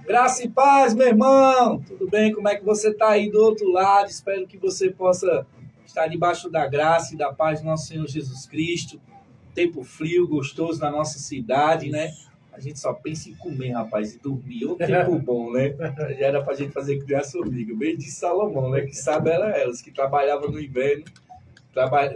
Graça e paz, meu irmão! Tudo bem? Como é que você está aí do outro lado? Espero que você possa estar debaixo da graça e da paz do nosso Senhor Jesus Cristo. Tempo frio, gostoso na nossa cidade, né? A gente só pensa em comer, rapaz, e dormir. Ô tempo bom, né? Já era pra gente fazer criança formiga. Bem de Salomão, né? Que sabe era elas, que trabalhavam no inverno,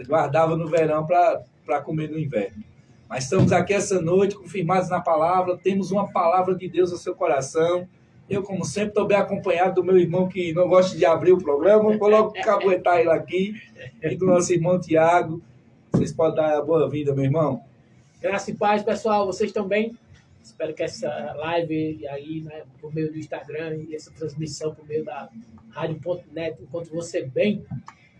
guardavam no verão para comer no inverno. Mas estamos aqui essa noite, confirmados na palavra, temos uma palavra de Deus no seu coração. Eu, como sempre, estou bem acompanhado do meu irmão que não gosta de abrir o programa, vou logo caguetar ele aqui, e do nosso irmão Tiago. Vocês podem dar a boa-vinda, meu irmão. Graça e paz, pessoal, vocês estão bem? Espero que essa live aí, né, por meio do Instagram e essa transmissão por meio da Rádio.net encontre você bem.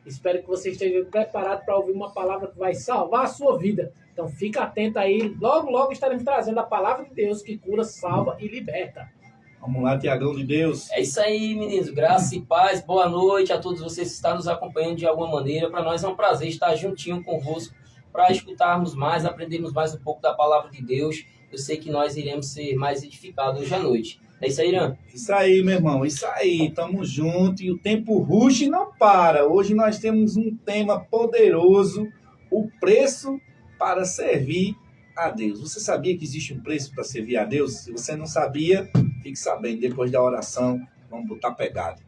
Espero que você esteja preparado para ouvir uma palavra que vai salvar a sua vida. Então fica atento aí, logo, logo estaremos trazendo a palavra de Deus que cura, salva e liberta. Vamos lá, Tiagão de Deus. É isso aí, meninos. Graça e paz. Boa noite a todos vocês que estão nos acompanhando de alguma maneira. Para nós é um prazer estar juntinho convosco para escutarmos mais, aprendermos mais um pouco da palavra de Deus. Eu sei que nós iremos ser mais edificados hoje à noite. É isso aí, Irã? Isso aí, meu irmão. Isso aí. Tamo junto e o tempo ruge não para. Hoje nós temos um tema poderoso, o preço para servir a Deus. Você sabia que existe um preço para servir a Deus? Se você não sabia, fique sabendo. Depois da oração, vamos botar pegado.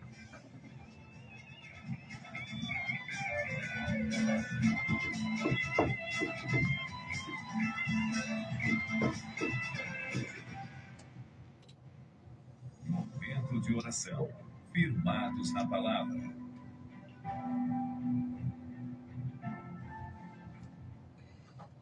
Momento de oração. Firmados na palavra.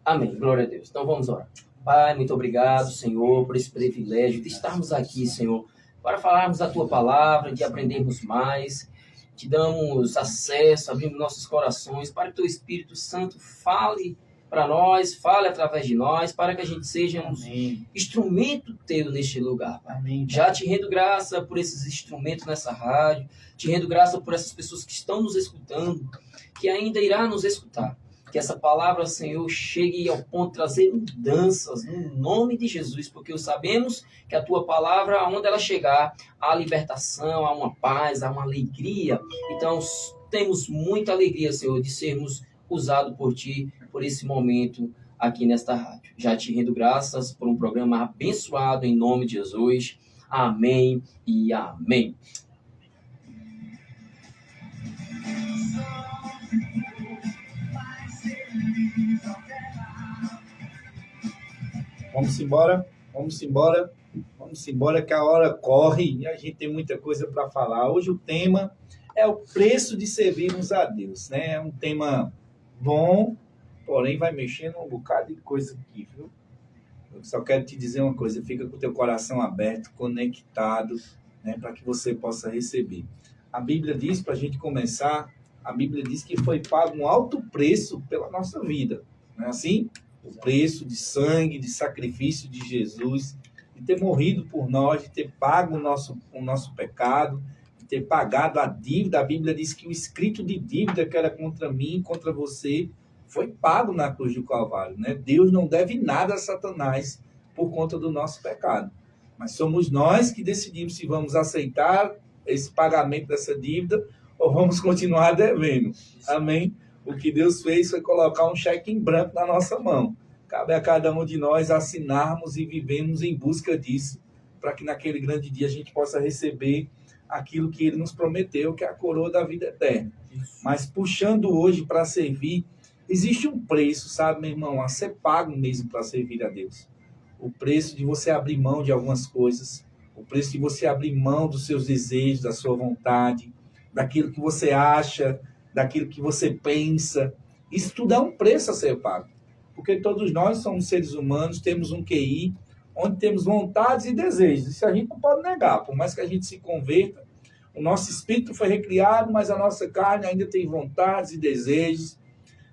Amém. Glória a Deus. Então vamos orar. Pai, muito obrigado, Senhor, por esse privilégio de estarmos aqui, Senhor, para falarmos a Tua palavra, de aprendermos mais. Te damos acesso, abrimos nossos corações para que o Teu Espírito Santo fale para nós, fale através de nós, para que a gente seja um instrumento Teu neste lugar, Pai. Amém. Já te rendo graça por esses instrumentos nessa rádio, te rendo graça por essas pessoas que estão nos escutando, que ainda irá nos escutar. Que essa palavra, Senhor, chegue ao ponto de trazer mudanças no nome de Jesus, porque sabemos que a Tua palavra, aonde ela chegar, há libertação, há uma paz, há uma alegria. Então, temos muita alegria, Senhor, de sermos usados por Ti, por esse momento aqui nesta rádio. Já te rendo graças por um programa abençoado em nome de Jesus. Amém e amém. Vamos embora que a hora corre e a gente tem muita coisa para falar. Hoje o tema é o preço de servirmos a Deus, né? É um tema bom, porém vai mexendo um bocado de coisa aqui, viu? Eu só quero te dizer uma coisa, fica com o teu coração aberto, conectado, né, para que você possa receber. A Bíblia diz, para a gente começar, a Bíblia diz que foi pago um alto preço pela nossa vida, não é assim? O preço de sangue, de sacrifício de Jesus, de ter morrido por nós, de ter pago o nosso pecado, de ter pagado a dívida. A Bíblia diz que o escrito de dívida que era contra mim, contra você, foi pago na cruz do Calvário, né? Deus não deve nada a Satanás por conta do nosso pecado. Mas somos nós que decidimos se vamos aceitar esse pagamento dessa dívida ou vamos continuar devendo. Amém? O que Deus fez foi colocar um cheque em branco na nossa mão. Cabe a cada um de nós assinarmos e vivemos em busca disso, para que naquele grande dia a gente possa receber aquilo que Ele nos prometeu, que é a coroa da vida eterna. Mas puxando hoje para servir, existe um preço, sabe, meu irmão, a ser pago mesmo para servir a Deus. O preço de você abrir mão de algumas coisas, o preço de você abrir mão dos seus desejos, da sua vontade, daquilo que você acha, daquilo que você pensa. Isso tudo é um preço a ser pago. Porque todos nós somos seres humanos, temos um QI, onde temos vontades e desejos. Isso a gente não pode negar. Por mais que a gente se converta, o nosso espírito foi recriado, mas a nossa carne ainda tem vontades e desejos.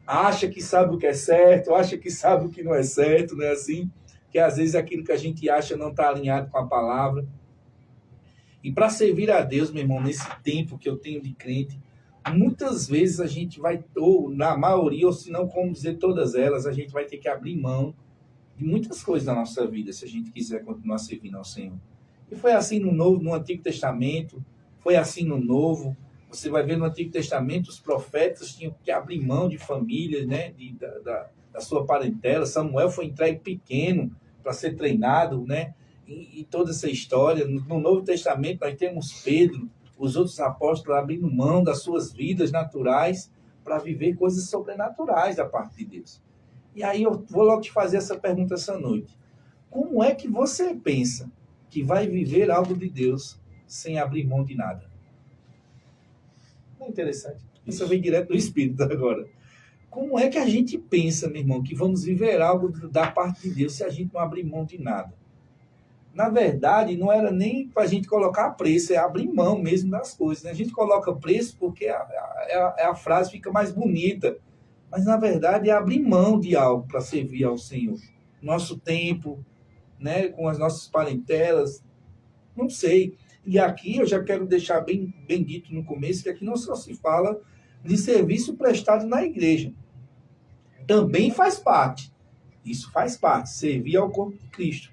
Acha que sabe o que é certo, acha que sabe o que não é certo, não é assim? Que às vezes aquilo que a gente acha não está alinhado com a palavra. E para servir a Deus, meu irmão, nesse tempo que eu tenho de crente, muitas vezes a gente vai, ou na maioria, ou se não, como dizer todas elas, a gente vai ter que abrir mão de muitas coisas na nossa vida, se a gente quiser continuar servindo ao Senhor. E foi assim no Novo, no Antigo Testamento, foi assim no Novo. Você vai ver no Antigo Testamento, os profetas tinham que abrir mão de família, né? Da sua parentela. Samuel foi entregue pequeno para ser treinado, né? E toda essa história. No Novo Testamento, nós temos Pedro, os outros apóstolos abrindo mão das suas vidas naturais para viver coisas sobrenaturais da parte de Deus. E aí eu vou logo te fazer essa pergunta essa noite. Como é que você pensa que vai viver algo de Deus sem abrir mão de nada? Não é interessante? Isso vem direto do Espírito agora. Como é que a gente pensa, meu irmão, que vamos viver algo da parte de Deus se a gente não abrir mão de nada? Na verdade, não era nem para a gente colocar preço, é abrir mão mesmo das coisas. Né? A gente coloca preço porque a frase fica mais bonita. Mas, na verdade, é abrir mão de algo para servir ao Senhor. Nosso tempo, né, com as nossas parentelas, não sei. E aqui eu já quero deixar bem dito no começo que aqui não só se fala de serviço prestado na igreja. Também faz parte. Isso faz parte, servir ao corpo de Cristo.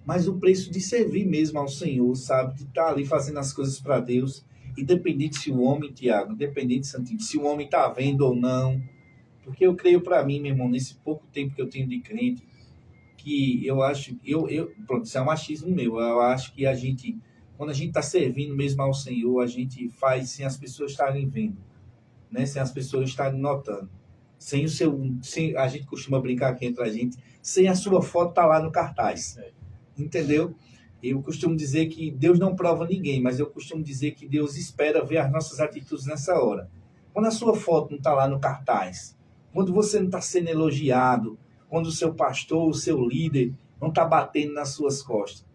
Mas o preço de servir mesmo ao Senhor, sabe? De estar ali fazendo as coisas para Deus, independente se o homem, Tiago, independente, Santinho, se o homem está vendo ou não. Porque eu creio para mim, meu irmão, nesse pouco tempo que eu tenho de crente, que eu acho, pronto, isso é um machismo meu, eu acho que a gente, quando a gente está servindo mesmo ao Senhor, a gente faz sem as pessoas estarem vendo, né? Sem as pessoas estarem notando. Sem a gente costuma brincar aqui entre a gente, sem a sua foto estar lá no cartaz. Entendeu? Eu costumo dizer que Deus não prova ninguém, mas eu costumo dizer que Deus espera ver as nossas atitudes nessa hora. Quando a sua foto não está lá no cartaz, quando você não está sendo elogiado, quando o seu pastor, o seu líder não está batendo nas suas costas,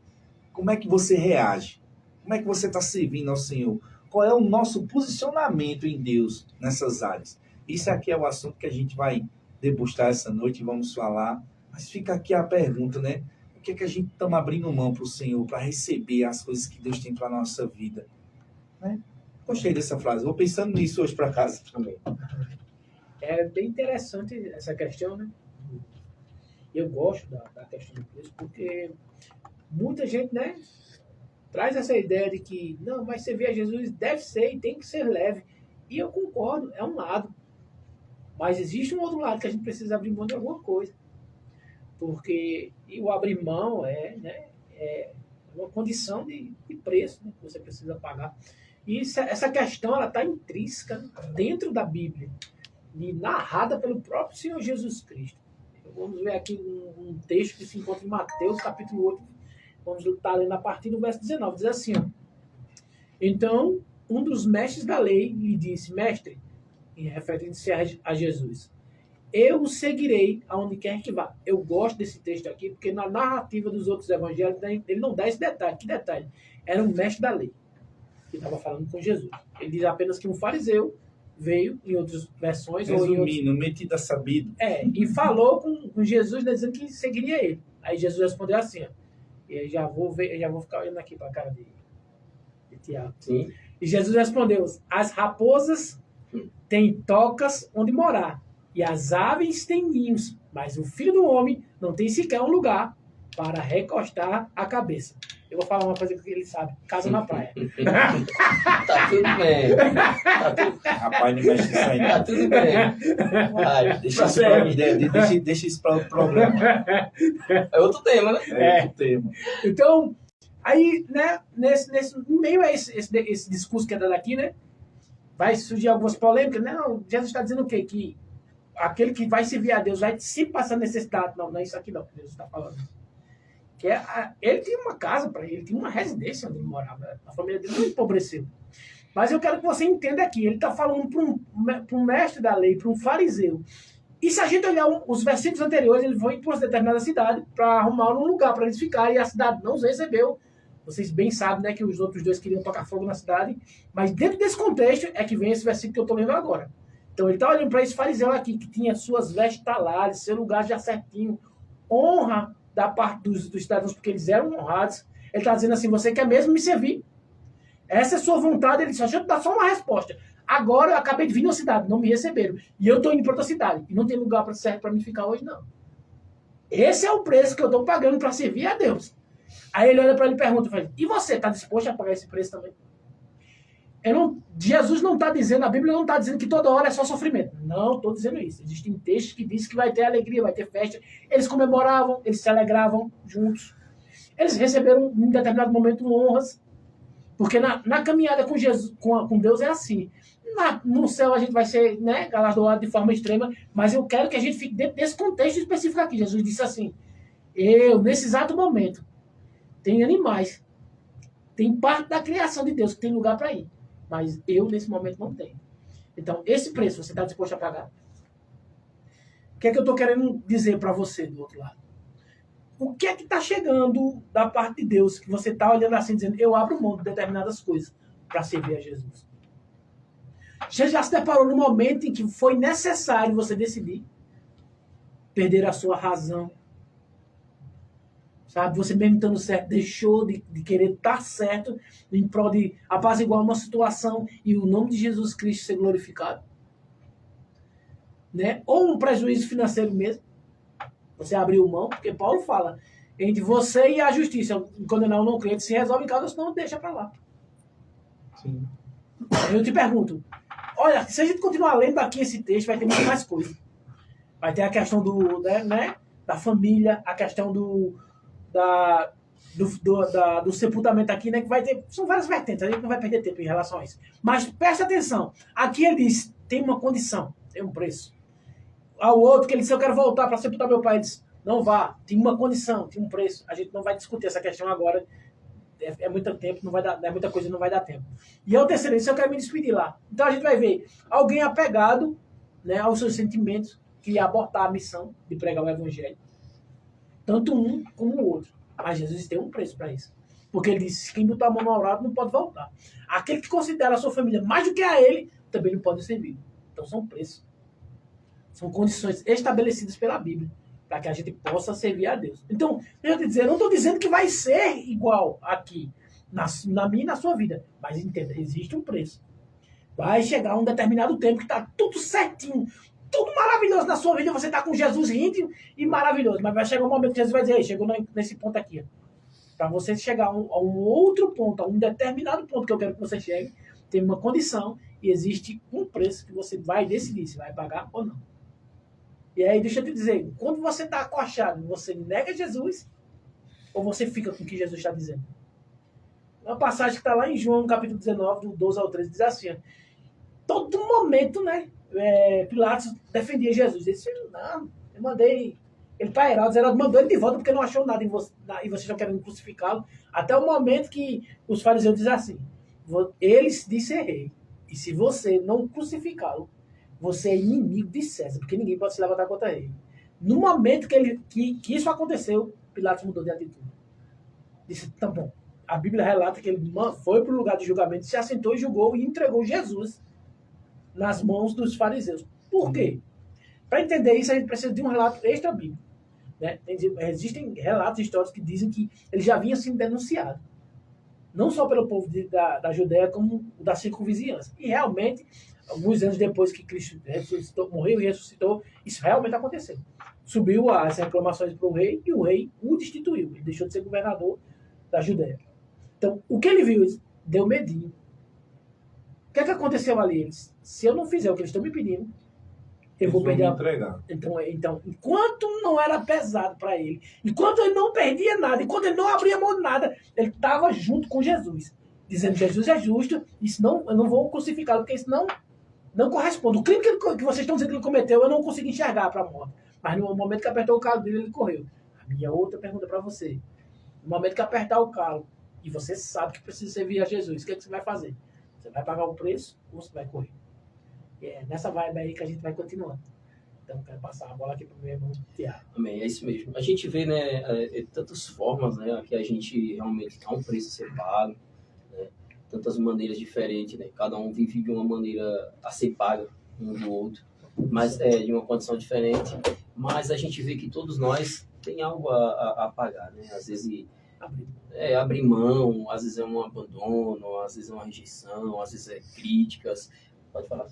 como é que você reage? Como é que você está servindo ao Senhor? Qual é o nosso posicionamento em Deus nessas áreas? Isso aqui é o assunto que a gente vai degustar essa noite e vamos falar. Mas fica aqui a pergunta, né? O que é que a gente está abrindo mão para o Senhor, para receber as coisas que Deus tem para a nossa vida? Né? Gostei dessa frase. Vou pensando nisso hoje para casa também. É bem interessante essa questão, né? Eu gosto da questão do preço, porque muita gente, né, traz essa ideia de que, não, mas servir a Jesus deve ser e tem que ser leve. E eu concordo, é um lado. Mas existe um outro lado que a gente precisa abrir mão de alguma coisa. Porque o abrir mão é uma condição de preço, né, que você precisa pagar. E essa questão ela está intrínseca dentro da Bíblia e narrada pelo próprio Senhor Jesus Cristo. Vamos ver aqui um texto que se encontra em Mateus, capítulo 8. Vamos estar lendo a partir do verso 19. Diz assim, ó. Então, um dos mestres da lei lhe disse, mestre, referindo-se a Jesus, eu o seguirei aonde quer que vá. Eu gosto desse texto aqui, porque na narrativa dos outros evangelhos, ele não dá esse detalhe. Que detalhe? Era um mestre da lei que estava falando com Jesus. Ele diz apenas que um fariseu veio, em outras versões... Resumindo, metido a sabido. E falou com Jesus, né, dizendo que seguiria ele. Aí Jesus respondeu assim, ó, e já vou ficar olhando aqui para a cara de Tiago. Sim. E Jesus respondeu, as raposas têm tocas onde morar, e as aves têm ninhos, mas o Filho do Homem não tem sequer um lugar para recostar a cabeça. Eu vou falar uma coisa que ele sabe. Casa na praia. Tá tudo bem. Rapaz, não mexe nisso aí. Tá tudo bem. Vai, Deixa isso para outro programa. É outro tema, né? É outro tema. Então, aí, né, no meio a esse discurso que é dado aqui, né, vai surgir algumas polêmicas. Não, Jesus está dizendo o quê? Que aquele que vai servir a Deus vai se passar necessidade. Não é isso aqui não que Jesus está falando. Que ele tinha uma casa para ele, tinha uma residência onde ele morava. A família dele não empobreceu. Mas eu quero que você entenda aqui, ele está falando para um mestre da lei, para um fariseu. E se a gente olhar os versículos anteriores, ele foi para uma determinada cidade para arrumar um lugar para eles ficarem, e a cidade não os recebeu. Vocês bem sabem, né, que os outros dois queriam tocar fogo na cidade. Mas dentro desse contexto é que vem esse versículo que eu estou lendo agora. Então ele está olhando para esse fariseu aqui, que tinha suas vestes talares, seu lugar já certinho, honra da parte dos cidadãos, porque eles eram honrados. Ele está dizendo assim, você quer mesmo me servir? Essa é a sua vontade. Ele disse, deixa eu dar só uma resposta. Agora eu acabei de vir na cidade, não me receberam. E eu estou indo para outra cidade. E não tem lugar certo para mim ficar hoje, não. Esse é o preço que eu estou pagando para servir a Deus. Aí ele olha para ele e pergunta, fala, e você está disposto a pagar esse preço também? Jesus não está dizendo, a Bíblia não está dizendo que toda hora é só sofrimento. Não estou dizendo isso. Existem textos que dizem que vai ter alegria, vai ter festa. Eles comemoravam, eles se alegravam juntos. Eles receberam, em determinado momento, honras. Porque na caminhada com Jesus, com Deus é assim. No céu a gente vai ser, né, galardoado de forma extrema, mas eu quero que a gente fique dentro desse contexto específico aqui. Jesus disse assim, nesse exato momento, tem animais, tem parte da criação de Deus que tem lugar para ir. Mas eu, nesse momento, não tenho. Então, esse preço você está disposto a pagar? O que é que eu estou querendo dizer para você do outro lado? O que é que está chegando da parte de Deus, que você está olhando assim, dizendo, eu abro mão de determinadas coisas para servir a Jesus? Você já se deparou no momento em que foi necessário você decidir perder a sua razão? Sabe? Você mesmo estando certo, deixou de querer estar certo em prol de apaziguar uma situação e o nome de Jesus Cristo ser glorificado? Né? Ou um prejuízo financeiro mesmo. Você abriu mão, porque Paulo fala, entre você e a justiça, condenar o não crente, se resolve em casa, senão deixa para lá. Sim. Eu te pergunto, olha, se a gente continuar lendo aqui esse texto, vai ter muito mais coisa. Vai ter a questão da família, a questão do sepultamento aqui, né? Que vai ter. São várias vertentes, a gente não vai perder tempo em relação a isso. Mas preste atenção, aqui ele diz, tem uma condição, tem um preço. Ao outro que ele disse, eu quero voltar para sepultar meu pai, ele disse, não vá, tem uma condição, tem um preço. A gente não vai discutir essa questão agora, é muito tempo, não vai dar, é muita coisa, não vai dar tempo. E ao terceiro, ele disse, eu quero me despedir lá. Então a gente vai ver alguém apegado, né, aos seus sentimentos, que ia abortar a missão de pregar o evangelho. Tanto um como o outro. Mas Jesus tem um preço para isso. Porque ele disse, quem botar a mão no arado não pode voltar. Aquele que considera a sua família mais do que a ele, também não pode servir. Então são preços. São condições estabelecidas pela Bíblia, para que a gente possa servir a Deus. Então, eu não estou dizendo que vai ser igual aqui, na minha e na sua vida. Mas entenda, existe um preço. Vai chegar um determinado tempo que está tudo certinho, tudo maravilhoso na sua vida, você está com Jesus rindo e maravilhoso. Mas vai chegar um momento que Jesus vai dizer, chegou nesse ponto aqui. Para você chegar a um outro ponto, a um determinado ponto que eu quero que você chegue, tem uma condição e existe um preço que você vai decidir se vai pagar ou não. E aí, deixa eu te dizer, quando você está acochado, você nega Jesus ou você fica com o que Jesus está dizendo? Uma passagem que está lá em João, capítulo 19, do 12 ao 13, diz assim, todo momento, né, Pilatos defendia Jesus. Ele disse, não, eu mandei ele para Herodes mandou ele de volta porque não achou nada em você, e vocês estão querendo crucificá-lo. Até o momento que os fariseus dizem assim, eles disseram rei, e se você não crucificá-lo, você é inimigo de César, porque ninguém pode se levantar contra ele. No momento que isso aconteceu, Pilatos mudou de atitude. Disse, tá bom. A Bíblia relata que ele foi para o lugar de julgamento, se assentou e julgou e entregou Jesus nas mãos dos fariseus. Por quê? Para entender isso, a gente precisa de um relato extra-bíblico. Né? Existem relatos históricos que dizem que ele já vinha sendo denunciado. Não só pelo povo da Judéia, como da circunvizinhança. E realmente, alguns anos depois que Cristo morreu e ressuscitou, isso realmente aconteceu. Subiu as reclamações para o rei e o rei o destituiu. Ele deixou de ser governador da Judéia. Então, o que ele viu? Deu medinho. O que é que aconteceu ali? Eles, se eu não fizer o que eles estão me pedindo, eu vou perder a entregar. Então, enquanto não era pesado para ele, enquanto ele não perdia nada, enquanto ele não abria mão de nada, ele estava junto com Jesus, dizendo que Jesus é justo, isso não, eu não vou crucificá-lo, porque isso não corresponde. O crime que vocês estão dizendo que ele cometeu, eu não consigo enxergar para a morte. Mas no momento que apertou o calo dele, ele correu. A minha outra pergunta para você. No momento que apertar o calo, e você sabe que precisa servir a Jesus, o que é que você vai fazer? Você vai pagar o preço ou você vai correr? É nessa vibe aí que a gente vai continuando. Então, quero passar a bola aqui para o meu irmão Tiago. Amém, é isso mesmo. A gente vê, né, tantas formas, né, que a gente realmente há um preço a ser pago, né, tantas maneiras diferentes, né, cada um vive de uma maneira a ser paga um do outro, mas de uma condição diferente, mas a gente vê que todos nós tem algo a pagar, né, às vezes abrir mão, às vezes é um abandono, às vezes é uma rejeição, às vezes é críticas. Pode falar.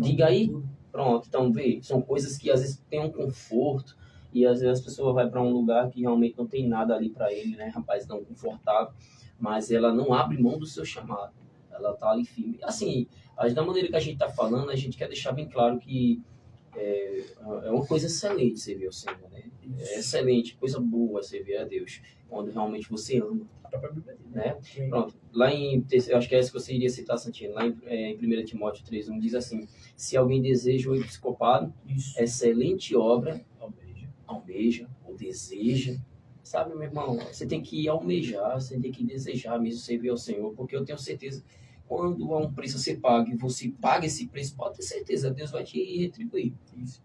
Diga aí. Pronto, então vê, são coisas que às vezes tem um conforto E às vezes a pessoa vai para um lugar que realmente não tem nada ali para ele, né, rapaz, tão confortável, mas ela não abre mão do seu chamado. Ela tá ali firme. Assim, da maneira que a gente tá falando, a gente quer deixar bem claro que é uma coisa excelente servir ao Senhor, né? É excelente, coisa boa servir a Deus, quando realmente você ama, A própria Bíblia diz, né? Sim. Pronto, lá eu acho que é essa que você iria citar, Santino, lá em 1 Timóteo 3:1 diz assim: se alguém deseja o episcopado, Isso. excelente obra, Almeja. almeja ou deseja, sabe, meu irmão, você tem que almejar, você tem que desejar mesmo servir ao Senhor, porque eu tenho certeza, quando há um preço a ser pago e você paga esse preço, pode ter certeza, Deus vai te retribuir. Isso.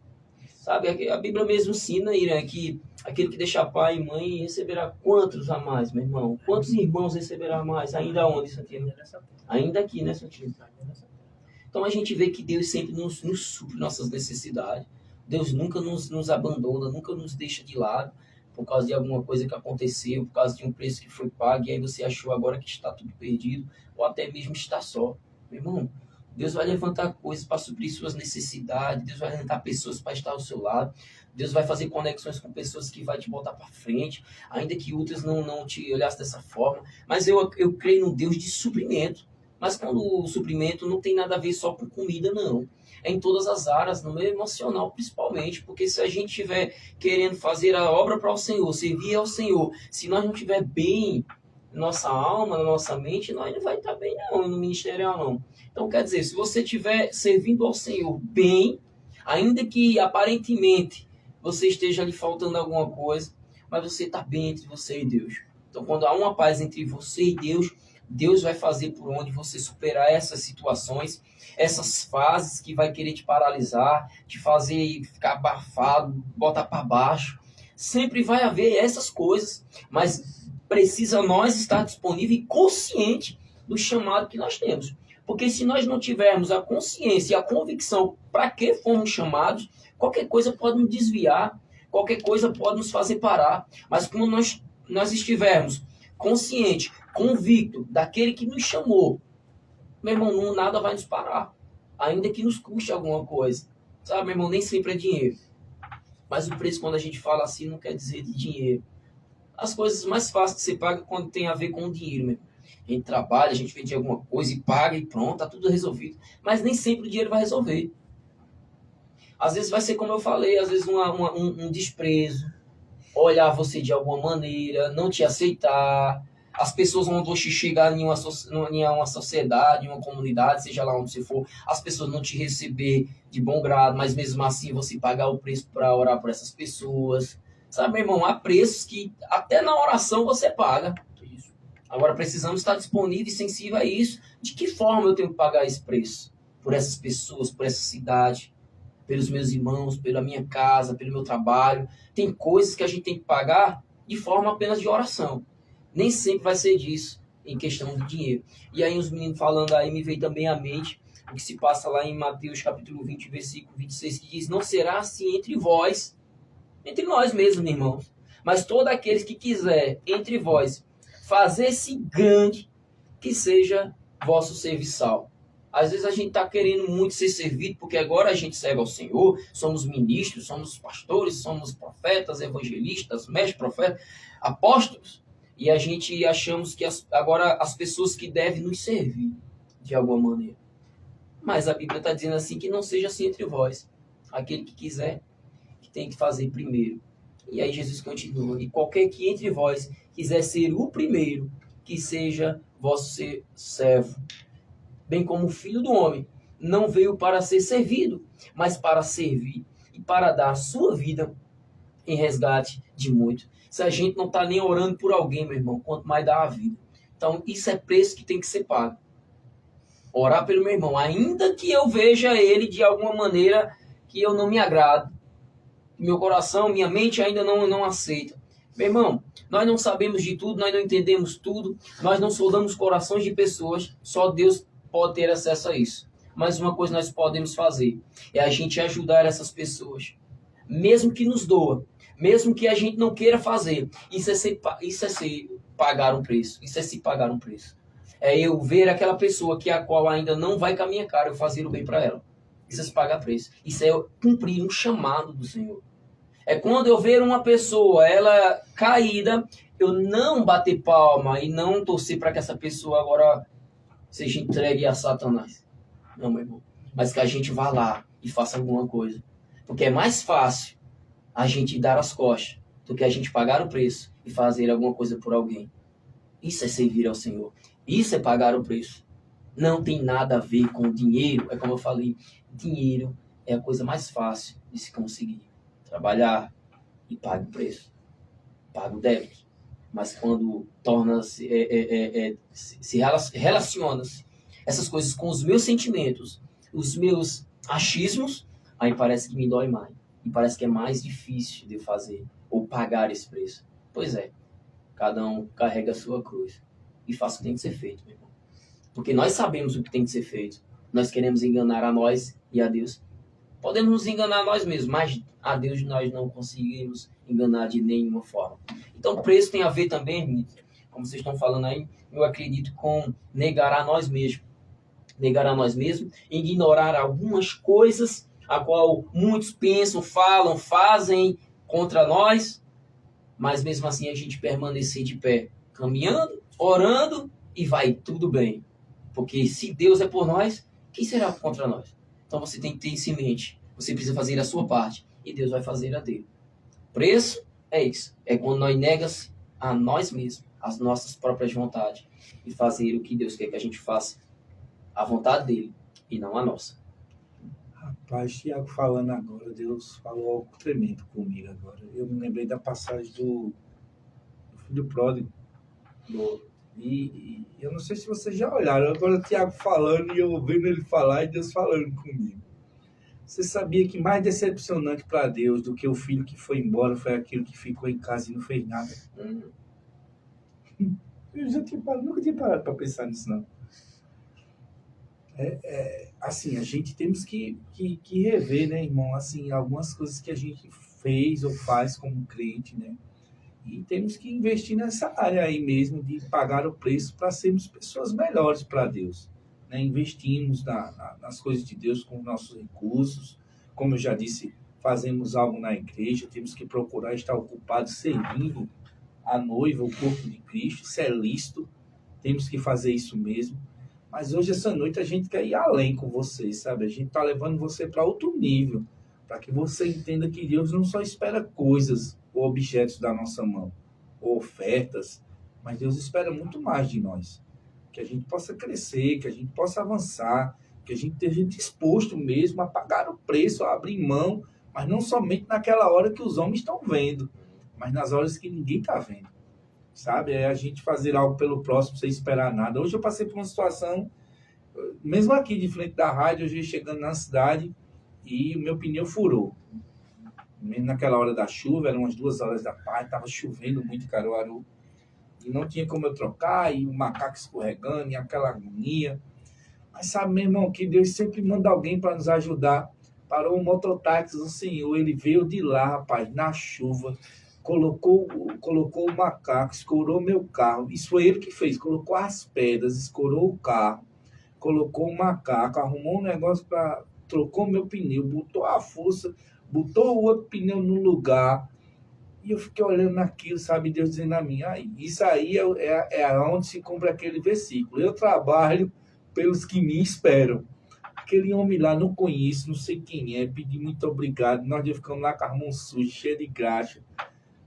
Sabe, a Bíblia mesmo ensina, Irã, que aquele que deixa pai e mãe receberá quantos a mais, meu irmão? Quantos irmãos receberá a mais? Ainda onde, Santino? Ainda nessa terra. Ainda aqui, né, Santino? Ainda nessa terra. Então a gente vê que Deus sempre nos supre nossas necessidades. Deus nunca nos abandona, nunca nos deixa de lado por causa de alguma coisa que aconteceu, por causa de um preço que foi pago, e aí você achou agora que está tudo perdido, ou até mesmo está só. Meu irmão, Deus vai levantar coisas para suprir suas necessidades, Deus vai levantar pessoas para estar ao seu lado, Deus vai fazer conexões com pessoas que vai te botar para frente, ainda que outras não te olhassem dessa forma. Mas eu creio num Deus de suprimento. Mas quando o suprimento não tem nada a ver só com comida, não. É em todas as áreas, no meio emocional principalmente, porque se a gente estiver querendo fazer a obra para o Senhor, servir ao Senhor, se nós não estiver bem na nossa alma, na nossa mente, nós não vai estar bem não, no ministerial não. Então quer dizer, se você estiver servindo ao Senhor bem, ainda que aparentemente você esteja ali faltando alguma coisa, mas você está bem entre você e Deus. Então quando há uma paz entre você e Deus, Deus vai fazer por onde você superar essas situações, essas fases que vai querer te paralisar, te fazer ficar abafado, botar para baixo. Sempre vai haver essas coisas, mas precisa nós estar disponível e consciente do chamado que nós temos. Porque se nós não tivermos a consciência e a convicção para que fomos chamados, qualquer coisa pode nos desviar, qualquer coisa pode nos fazer parar. Mas quando nós estivermos consciente, convicto daquele que nos chamou, meu irmão, nada vai nos parar, ainda que nos custe alguma coisa, sabe, meu irmão, nem sempre é dinheiro, mas o preço, quando a gente fala assim, não quer dizer de dinheiro. As coisas mais fáceis que você paga quando tem a ver com o dinheiro, meu irmão. A gente trabalha, a gente vende alguma coisa e paga e pronto, tá tudo resolvido, mas nem sempre o dinheiro vai resolver. Às vezes vai ser como eu falei, às vezes um desprezo, olhar você de alguma maneira, não te aceitar. As pessoas vão você chegar em uma sociedade, em uma comunidade, seja lá onde você for, as pessoas não te receber de bom grado, mas mesmo assim você pagar o preço para orar por essas pessoas. Sabe, meu irmão, há preços que até na oração você paga. Isso. Agora precisamos estar disponível e sensível a isso. De que forma eu tenho que pagar esse preço? Por essas pessoas, por essa cidade, pelos meus irmãos, pela minha casa, pelo meu trabalho. Tem coisas que a gente tem que pagar de forma apenas de oração. Nem sempre vai ser disso, em questão de dinheiro. E aí os meninos falando aí, me veio também à mente o que se passa lá em Mateus capítulo 20, versículo 26, que diz: não será assim entre vós, entre nós mesmos, irmãos, mas todo aquele que quiser entre vós fazer-se grande, que seja vosso serviçal. Às vezes a gente está querendo muito ser servido, porque agora a gente serve ao Senhor, somos ministros, somos pastores, somos profetas, evangelistas, mestres, profetas, apóstolos, e a gente achamos que agora as pessoas que devem nos servir, de alguma maneira. Mas a Bíblia está dizendo assim, que não seja assim entre vós. Aquele que quiser, que tem que fazer primeiro. E aí Jesus continua: e qualquer que entre vós quiser ser o primeiro, que seja vosso servo. Bem como o Filho do Homem não veio para ser servido, mas para servir e para dar a sua vida em resgate de muitos. Se a gente não está nem orando por alguém, meu irmão, quanto mais dar a vida. Então, isso é preço que tem que ser pago. Orar pelo meu irmão, ainda que eu veja ele de alguma maneira que eu não me agrado, meu coração, minha mente ainda não aceita. Meu irmão, nós não sabemos de tudo, nós não entendemos tudo, nós não soldamos corações de pessoas, só Deus pode ter acesso a isso. Mas uma coisa nós podemos fazer é a gente ajudar essas pessoas, mesmo que nos doa, mesmo que a gente não queira fazer. Isso é se pagar um preço. Isso é se pagar um preço. É eu ver aquela pessoa que a qual ainda não vai com a minha cara, eu fazer o bem para ela. Isso é se pagar preço. Isso é cumprir um chamado do Senhor. É quando eu ver uma pessoa, ela caída, eu não bater palma e não torcer para que essa pessoa agora seja entregue a Satanás. Não, meu irmão. Mas que a gente vá lá e faça alguma coisa. Porque é mais fácil a gente dar as costas do que a gente pagar o preço e fazer alguma coisa por alguém. Isso é servir ao Senhor. Isso é pagar o preço. Não tem nada a ver com dinheiro. É como eu falei, dinheiro é a coisa mais fácil de se conseguir. Trabalhar e paga o preço. Paga o débito. Mas quando torna-se, se relaciona essas coisas com os meus sentimentos, os meus achismos, aí parece que me dói mais. E parece que é mais difícil de fazer ou pagar esse preço. Pois é, cada um carrega a sua cruz e faça o que tem que ser feito, meu irmão. Porque nós sabemos o que tem que ser feito. Nós queremos enganar a nós e a Deus. Podemos nos enganar a nós mesmos, mas a Deus nós não conseguimos enganar de nenhuma forma. Então, o preço tem a ver também, como vocês estão falando aí, eu acredito, com negar a nós mesmos. Negar a nós mesmos, ignorar algumas coisas a qual muitos pensam, falam, fazem contra nós, mas mesmo assim a gente permanecer de pé, caminhando, orando e vai tudo bem. Porque se Deus é por nós, quem será contra nós? Então você tem que ter isso em mente. Você precisa fazer a sua parte e Deus vai fazer a dele. Preço é isso. É quando nós negamos a nós mesmos, as nossas próprias vontades e fazer o que Deus quer que a gente faça. A vontade dele e não a nossa. Rapaz, Tiago falando agora, Deus falou algo tremendo comigo agora. Eu me lembrei da passagem do filho pródigo. E eu não sei se vocês já olharam, agora o Tiago falando e eu ouvindo ele falar e Deus falando comigo. Você sabia que mais decepcionante para Deus do que o filho que foi embora foi aquele que ficou em casa e não fez nada? Eu nunca tinha parado para pensar nisso, não. Assim, a gente temos que rever, né, irmão? Assim, algumas coisas que a gente fez ou faz como crente, né? E temos que investir nessa área aí mesmo de pagar o preço para sermos pessoas melhores para Deus, né? Investimos nas coisas de Deus com os nossos recursos. Como eu já disse, fazemos algo na igreja, temos que procurar estar ocupados servindo a noiva, o corpo de Cristo. Isso é lícito, temos que fazer isso mesmo. Mas hoje, essa noite, a gente quer ir além com você, sabe? A gente está levando você para outro nível, para que você entenda que Deus não só espera coisas ou objetos da nossa mão, ou ofertas, mas Deus espera muito mais de nós. Que a gente possa crescer, que a gente possa avançar, que a gente esteja disposto mesmo a pagar o preço, a abrir mão, mas não somente naquela hora que os homens estão vendo, mas nas horas que ninguém está vendo. Sabe? É a gente fazer algo pelo próximo sem esperar nada. Hoje eu passei por uma situação, mesmo aqui de frente da rádio, hoje chegando na cidade, e o meu pneu furou. Mesmo naquela hora da chuva, eram umas 2 horas da tarde, estava chovendo muito em Caruaru, e não tinha como eu trocar, e o macaco escorregando, e aquela agonia. Mas sabe, meu irmão, que Deus sempre manda alguém para nos ajudar. Parou um mototáxi do Senhor, ele veio de lá, rapaz, na chuva, colocou o macaco, escorou meu carro. Isso foi ele que fez, colocou as pedras, escorou o carro, colocou o macaco, arrumou um negócio trocou meu pneu, botou a força, botou o outro pneu no lugar. E eu fiquei olhando naquilo, sabe, Deus dizendo a mim, isso aí é onde se cumpre aquele versículo. Eu trabalho pelos que me esperam. Aquele homem lá, não conheço, não sei quem é, pedi muito obrigado, nós já ficamos lá com a mão suja, cheia de graxa.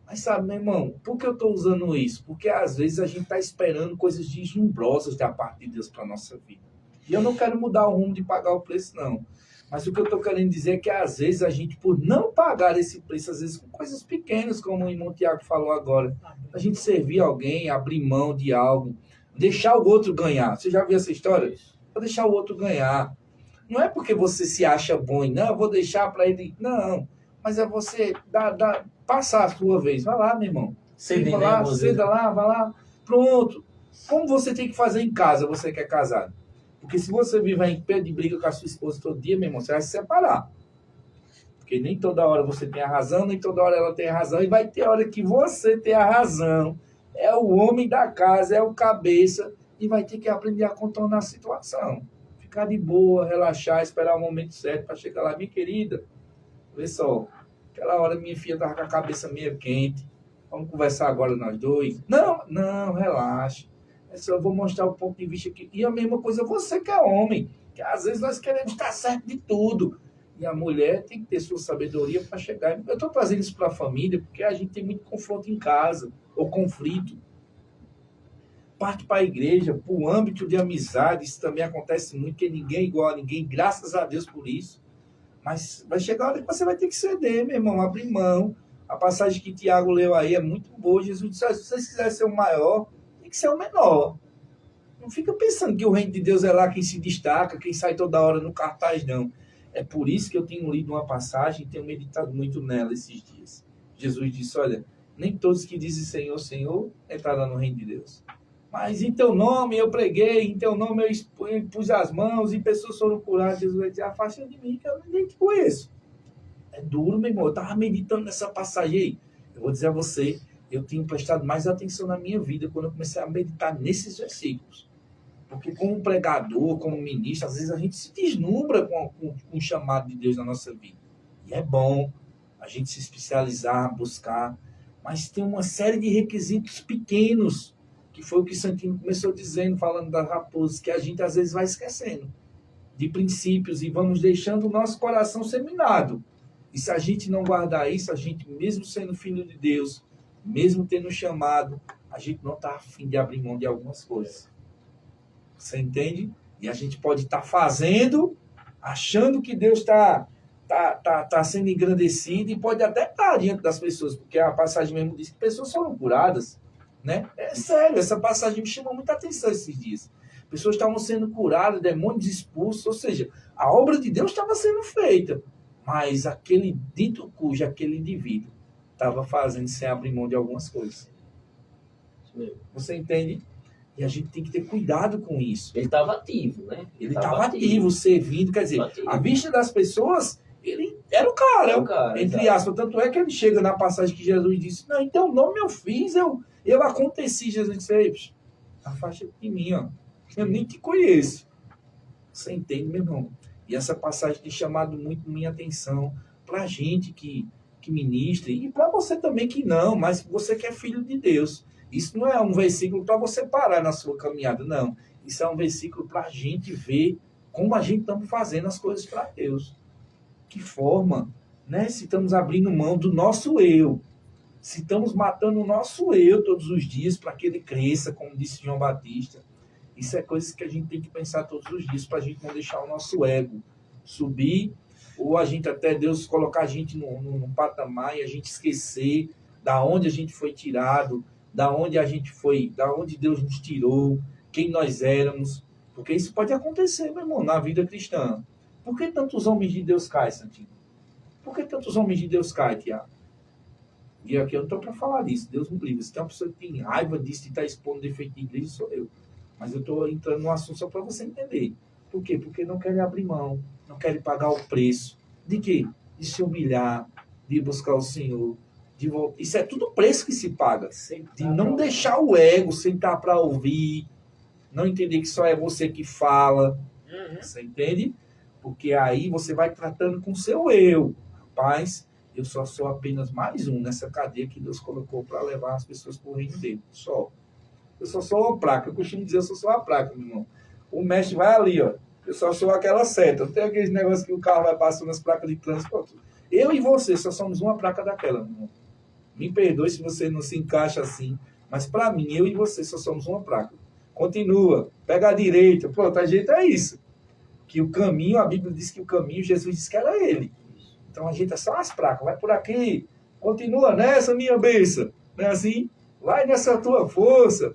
Mas sabe, meu irmão, por que eu estou usando isso? Porque às vezes a gente está esperando coisas deslumbrosas da parte de Deus para a nossa vida. E eu não quero mudar o rumo de pagar o preço, não. Mas o que eu estou querendo dizer é que às vezes a gente, por não pagar esse preço, às vezes com coisas pequenas, como o irmão Tiago falou agora, a gente servir alguém, abrir mão de algo, deixar o outro ganhar. Você já viu essa história? Vou deixar o outro ganhar. Não é porque você se acha bom, não, eu vou deixar para ele. Não, mas é você passar a sua vez. Vai lá, meu irmão. Ceder, vai lá, né, ceda lá, vai lá. Pronto. Como você tem que fazer em casa, você que é casado? Porque se você viver em pé de briga com a sua esposa todo dia, meu irmão, você vai se separar. Porque nem toda hora você tem a razão, nem toda hora ela tem a razão. E vai ter hora que você tem a razão. É o homem da casa, é o cabeça. E vai ter que aprender a contornar a situação. Ficar de boa, relaxar, esperar o momento certo para chegar lá. Minha querida, vê só, Aquela hora minha filha estava com a cabeça meio quente. Vamos conversar agora nós dois? Não, não, relaxa. É só eu vou mostrar o ponto de vista aqui. E a mesma coisa, você que é homem, que às vezes nós queremos estar certo de tudo. E a mulher tem que ter sua sabedoria para chegar. Eu estou trazendo isso para a família porque a gente tem muito confronto em casa, ou conflito. Parte para a igreja, para o âmbito de amizade, isso também acontece muito, que ninguém é igual a ninguém, graças a Deus por isso. Mas vai chegar a hora que você vai ter que ceder, meu irmão, abrir mão. A passagem que Tiago leu aí é muito boa. Jesus disse, se vocês quiserem ser o maior, tem que ser o menor. Não fica pensando que o reino de Deus é lá quem se destaca, quem sai toda hora no cartaz, não. É por isso que eu tenho lido uma passagem e tenho meditado muito nela esses dias. Jesus disse, olha, nem todos que dizem Senhor, Senhor, entrarão no reino de Deus. Mas em teu nome eu preguei, em teu nome eu pus as mãos e pessoas foram curadas. Jesus vai dizer, afasta de mim que eu nem te conheço. É duro, meu irmão. Eu estava meditando nessa passagem aí. Eu vou dizer a você, eu tenho prestado mais atenção na minha vida quando eu comecei a meditar nesses versículos. Porque como pregador, como ministro, às vezes a gente se deslumbra com o chamado de Deus na nossa vida. E é bom a gente se especializar, buscar. Mas tem uma série de requisitos pequenos, que foi o que Santinho começou dizendo, falando das raposas, que a gente às vezes vai esquecendo. De princípios e vamos deixando o nosso coração ser minado. E se a gente não guardar isso, a gente, mesmo sendo filho de Deus, mesmo tendo chamado, a gente não está afim de abrir mão de algumas coisas. Você entende? E a gente pode estar fazendo, achando que Deus está sendo engrandecido e pode até estar diante das pessoas, porque a passagem mesmo diz que pessoas foram curadas. Né? É sério, essa passagem me chamou muita atenção esses dias. Pessoas estavam sendo curadas, demônios expulsos, ou seja, a obra de Deus estava sendo feita. Mas aquele dito cujo, aquele indivíduo, estava fazendo sem abrir mão de algumas coisas. Você entende? E a gente tem que ter cuidado com isso. Ele estava ativo, né? Ele estava ativo, servindo. Quer dizer, à vista das pessoas, ele era o cara, entre aspas. Tanto é que ele chega na passagem que Jesus disse, não, então nome eu fiz, eu aconteci. Jesus disse, afasta de mim, ó. Eu nem te conheço. Você entende, meu irmão? E essa passagem tem chamado muito minha atenção para a gente que ministra, e para você também que não, mas você que é filho de Deus. Isso não é um versículo para você parar na sua caminhada, não. Isso é um versículo para a gente ver como a gente estamos fazendo as coisas para Deus. Que forma, né? Se estamos abrindo mão do nosso eu, se estamos matando o nosso eu todos os dias para que ele cresça, como disse João Batista. Isso é coisa que a gente tem que pensar todos os dias para a gente não deixar o nosso ego subir, ou a gente até Deus colocar a gente num patamar e a gente esquecer da onde a gente foi tirado, da onde a gente foi, da onde Deus nos tirou, quem nós éramos. Porque isso pode acontecer, meu irmão, na vida cristã. Por que tantos homens de Deus caem, Santinho? Por que tantos homens de Deus caem, Tiago? E aqui eu não estou para falar disso, Deus me livre. Se tem uma pessoa que tem raiva disso, de estar expondo defeito de igreja, sou eu. Mas eu estou entrando no assunto só para você entender. Por quê? Porque não querem abrir mão, não querem pagar o preço. De quê? De se humilhar, de buscar o Senhor. De voltar. Isso é tudo preço que se paga. De não deixar o ego sentar para ouvir, não entender que só é você que fala. Você entende? Porque aí você vai tratando com o seu eu. Rapaz, eu só sou apenas mais um nessa cadeia que Deus colocou para levar as pessoas para o reino dele. Só. Eu só sou uma placa. Eu costumo dizer, eu só sou uma placa, meu irmão. O mestre vai ali, ó. Eu só sou aquela seta. Não tem aqueles negócios que o carro vai passando nas placas de transporte. Eu e você só somos uma placa daquela, meu irmão. Me perdoe se você não se encaixa assim. Mas para mim, eu e você só somos uma placa. Continua. Pega a direita. Pronto, a gente é isso. Que o caminho, a Bíblia diz que o caminho, Jesus disse que era ele. Então a gente é só as placas. Vai por aqui. Continua nessa, minha bênção. Não é assim? Vai nessa tua força.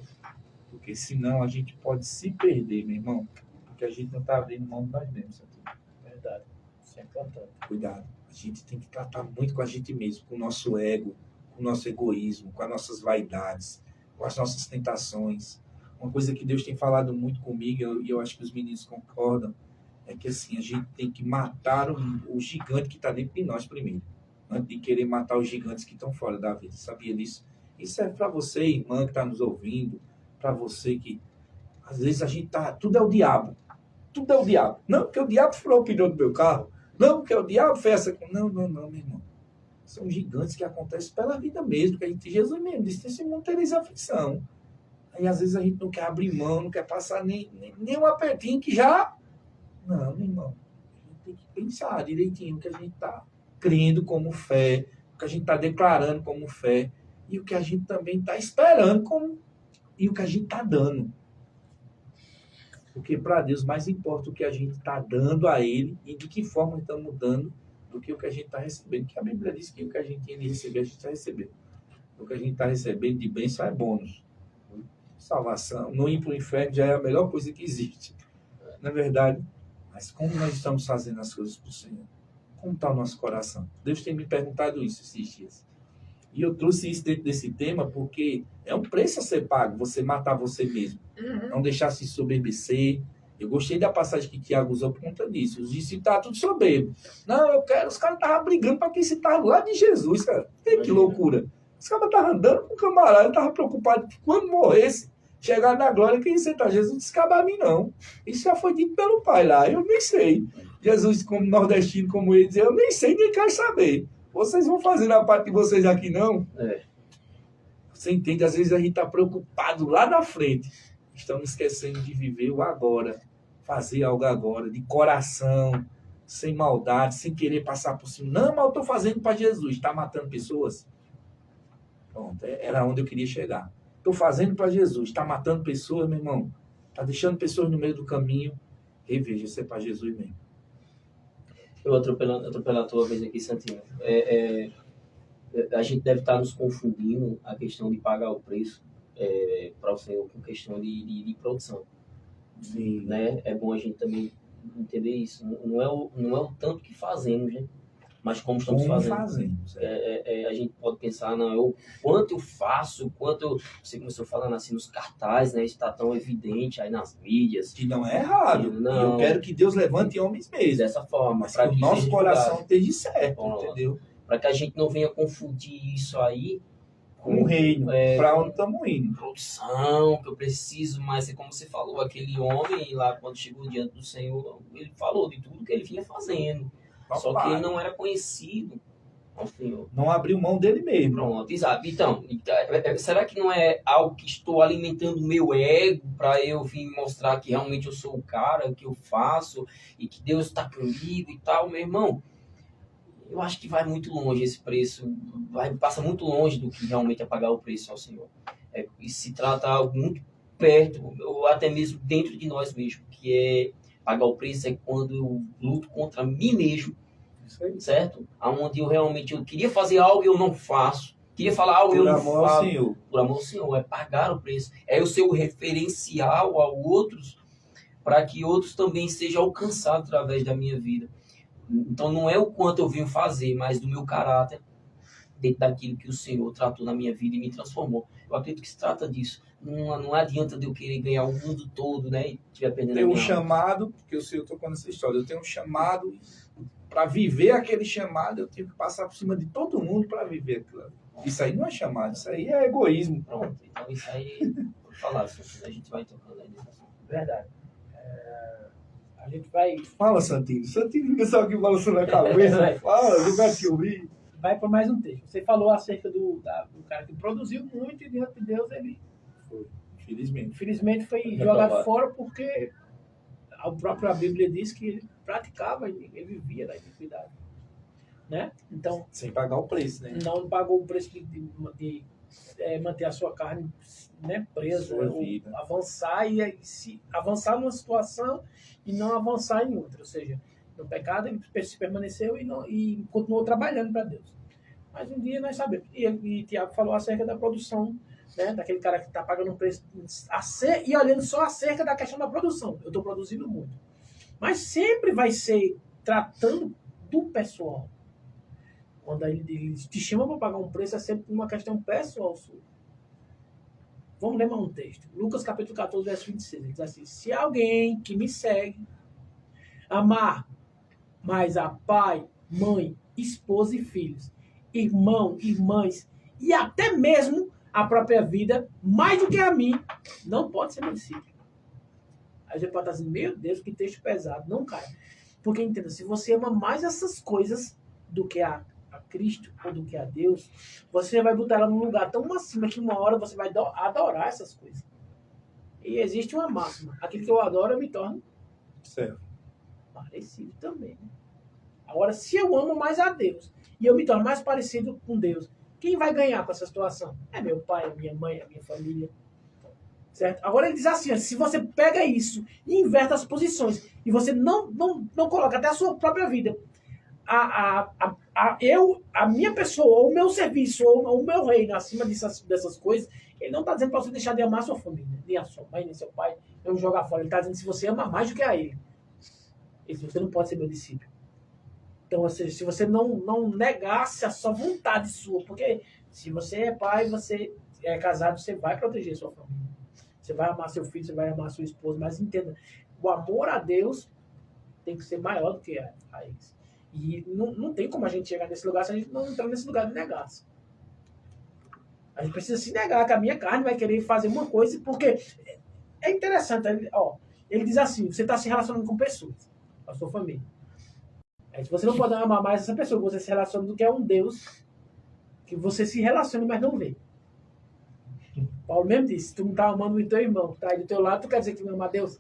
Porque senão a gente pode se perder, meu irmão. Porque a gente não está abrindo mão de nós mesmos. Verdade. Isso é importante. Cuidado. A gente tem que tratar muito com a gente mesmo, com o nosso ego, com o nosso egoísmo, com as nossas vaidades, com as nossas tentações. Uma coisa que Deus tem falado muito comigo, e eu acho que os meninos concordam, é que assim, a gente tem que matar o gigante que está dentro de nós primeiro, antes de querer matar os gigantes que estão fora da vida. Sabia disso? Isso é para você, irmã, que está nos ouvindo, para você que, às vezes, a gente tá... Tudo é o diabo. Tudo é o diabo. Não, porque o diabo furou o pneu do meu carro. Não, porque o diabo fez essa... Não, meu irmão. São gigantes que acontecem pela vida mesmo, que a gente, Jesus mesmo disse, nesse mundo tereis aflição. Aí às vezes a gente não quer abrir mão, não quer passar nem um apertinho que já... Não, meu irmão. A gente tem que pensar direitinho o que a gente está crendo como fé, o que a gente está declarando como fé, e o que a gente também está esperando como... e o que a gente está dando. Porque para Deus mais importa o que a gente está dando a Ele e de que forma estamos dando do que o que a gente está recebendo. Porque a Bíblia diz que o que a gente tinha de receber, a gente está recebendo. O que a gente está recebendo de bênção é bônus. Salvação. Não ir para o inferno já é a melhor coisa que existe. Não é verdade? Mas como nós estamos fazendo as coisas para o Senhor? Como está o nosso coração? Deus tem me perguntado isso esses dias. E eu trouxe isso dentro desse tema porque é um preço a ser pago, você matar você mesmo. Não deixar se soberbecer. Eu gostei da passagem que Tiago usou por conta disso. Os discípulos estavam tudo soberbo. Não, eu quero. Os caras estavam brigando para quem se estava lá de Jesus, cara. Que loucura. Os caras estavam andando com o camarada, estavam preocupados que quando morresse, chegar na glória, quem sentar Jesus não escapa a mim, não. Isso já foi dito pelo Pai lá, eu nem sei. Jesus, como nordestino, como ele dizia, eu nem sei, nem quero saber. Vocês vão fazer a parte de vocês aqui, não? Você entende? Às vezes a gente está preocupado lá na frente. Estamos esquecendo de viver o agora. Fazer algo agora, de coração, sem maldade, sem querer passar por cima. Não, mas eu estou fazendo para Jesus. Está matando pessoas? Pronto, era onde eu queria chegar. Estou fazendo para Jesus. Está matando pessoas, meu irmão? Está deixando pessoas no meio do caminho? Reveja, isso é para Jesus mesmo. Eu atropelando a tua vez aqui, Santinho. A gente deve estar nos confundindo a questão de pagar o preço para o Senhor com questão de produção. Sim. Né? É bom a gente também entender isso. Não é o tanto que fazemos, né? Mas como estamos fazendo. A gente pode pensar, não, o quanto eu faço, você começou falando assim nos cartazes, né? Está tão evidente aí nas mídias. Que não é errado. Não, eu quero que Deus levante homens mesmo. Dessa forma. Mas que o nosso coração esteja certo, entendeu? Para que a gente não venha confundir isso aí com o reino, para onde estamos indo. Produção, que eu preciso, mas é como você falou, aquele homem lá, quando chegou diante do Senhor, ele falou de tudo que ele vinha fazendo. Só que ele não era conhecido ao Senhor. Não abriu mão dele mesmo. Pronto, exato. Então, será que não é algo que estou alimentando o meu ego para eu vir mostrar que realmente eu sou o cara, que eu faço e que Deus está comigo e tal, meu irmão? Eu acho que vai muito longe esse preço, passa muito longe do que realmente é pagar o preço ao Senhor. E se trata algo muito perto, ou até mesmo dentro de nós mesmos, que é pagar o preço é quando eu luto contra mim mesmo, certo? Onde eu queria fazer algo e eu não faço, queria falar algo e eu não falo. Senhor. Por amor ao Senhor, é pagar o preço, é eu ser o referencial a outros, para que outros também sejam alcançados através da minha vida. Então não é o quanto eu venho fazer, mas do meu caráter, dentro daquilo que o Senhor tratou na minha vida e me transformou. Eu acredito que se trata disso. Não adianta de eu querer ganhar o mundo todo, né? E estiver perdendo Tem um chamado, porque o Senhor tocou nessa história, eu tenho um chamado, para viver aquele chamado, eu tenho que passar por cima de todo mundo para viver aquilo. Isso aí não é chamado, isso aí é egoísmo. Pronto, então isso aí, vou falar, a gente vai tocando aí nesse assunto. Verdade. A gente vai... Fala, Santinho. Santinho fica só aqui balançando a cabeça. Fala, não vai te ouvir. Vai para mais um texto. Você falou acerca do cara que produziu muito e diante de Deus ele... Foi, infelizmente. Infelizmente foi jogado fora porque a própria Bíblia diz que ele praticava, ele vivia da iniquidade. Né? Então, sem pagar o preço, né? Não pagou o preço de manter a sua carne, né, presa, ou avançar e se avançar numa situação e não avançar em outra. Ou seja, no pecado ele permaneceu e continuou trabalhando para Deus. Mas um dia nós sabemos. E Tiago falou acerca da produção, né, daquele cara que está pagando um preço e olhando só acerca da questão da produção. Eu estou produzindo muito. Mas sempre vai ser tratando do pessoal. Quando ele te chama para pagar um preço, é sempre uma questão pessoal sua. Vamos ler mais um texto. Lucas capítulo 14, verso 26. Ele diz assim: se alguém que me segue amar mais a pai, mãe, esposa e filhos, irmão, irmãs e até mesmo a própria vida, mais do que a mim, não pode ser meu discípulo. Aí você pode estar dizendo: meu Deus, que texto pesado. Não, cara. Porque entenda, se você ama mais essas coisas do que a a Cristo ou do que a Deus, você vai botar ela num lugar tão acima que uma hora você vai adorar essas coisas. E existe uma máxima. Aquilo que eu adoro, eu me torno Certo. parecido também. Né? Agora, se eu amo mais a Deus e eu me torno mais parecido com Deus, quem vai ganhar com essa situação? É meu pai, a minha mãe, a minha família. Certo? Agora ele diz assim, se você pega isso e inverte as posições e você não coloca até a sua própria vida, a minha pessoa, ou o meu serviço, ou o meu reino acima dessas coisas, ele não está dizendo para você deixar de amar a sua família, nem a sua mãe, nem seu pai, não jogar fora. Ele está dizendo se você ama mais do que a ele. Você não pode ser meu discípulo. Então, ou seja, se você não negasse a sua vontade sua, porque se você é pai, você é casado, você vai proteger sua família. Você vai amar seu filho, você vai amar sua esposa, mas entenda, o amor a Deus tem que ser maior do que a eles. E não tem como a gente chegar nesse lugar se a gente não entrar nesse lugar de negar-se. A gente precisa se negar que a minha carne vai querer fazer uma coisa, porque é interessante, ele diz assim, você está se relacionando com pessoas, com a sua família. Você não pode amar mais essa pessoa, você se relaciona do que é um Deus que você se relaciona, mas não vê. Paulo mesmo disse, tu não está amando o teu irmão, que está aí do teu lado, tu quer dizer que não ama Deus?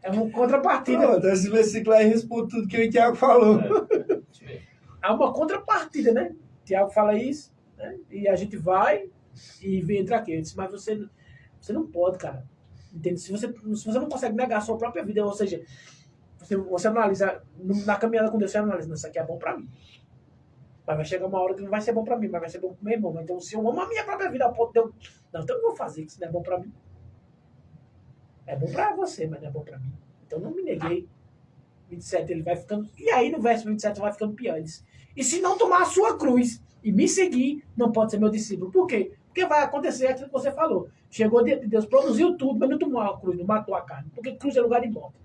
É uma contrapartida. Esse versículo aí responde tudo que o Tiago falou. Há uma contrapartida, né? Tiago fala isso, né? E a gente vai e entra aqui. Eu disse, mas você não pode, cara. Entende? Se você não consegue negar a sua própria vida, ou seja, você analisa, na caminhada com Deus, você analisa, isso aqui é bom pra mim. Mas vai chegar uma hora que não vai ser bom pra mim, mas vai ser bom pro meu irmão. Então, se eu amo a minha própria vida, a ponto de eu... Não, então eu vou fazer, que isso não é bom pra mim. É bom pra você, mas não é bom pra mim. Então, não me neguei. 27, ele vai ficando... E aí, no verso 27, vai ficando pior. Ele diz, e se não tomar a sua cruz e me seguir, não pode ser meu discípulo. Por quê? Porque vai acontecer aquilo que você falou. Chegou diante de Deus, produziu tudo, mas não tomou a cruz, não matou a carne. Porque cruz é lugar de morte.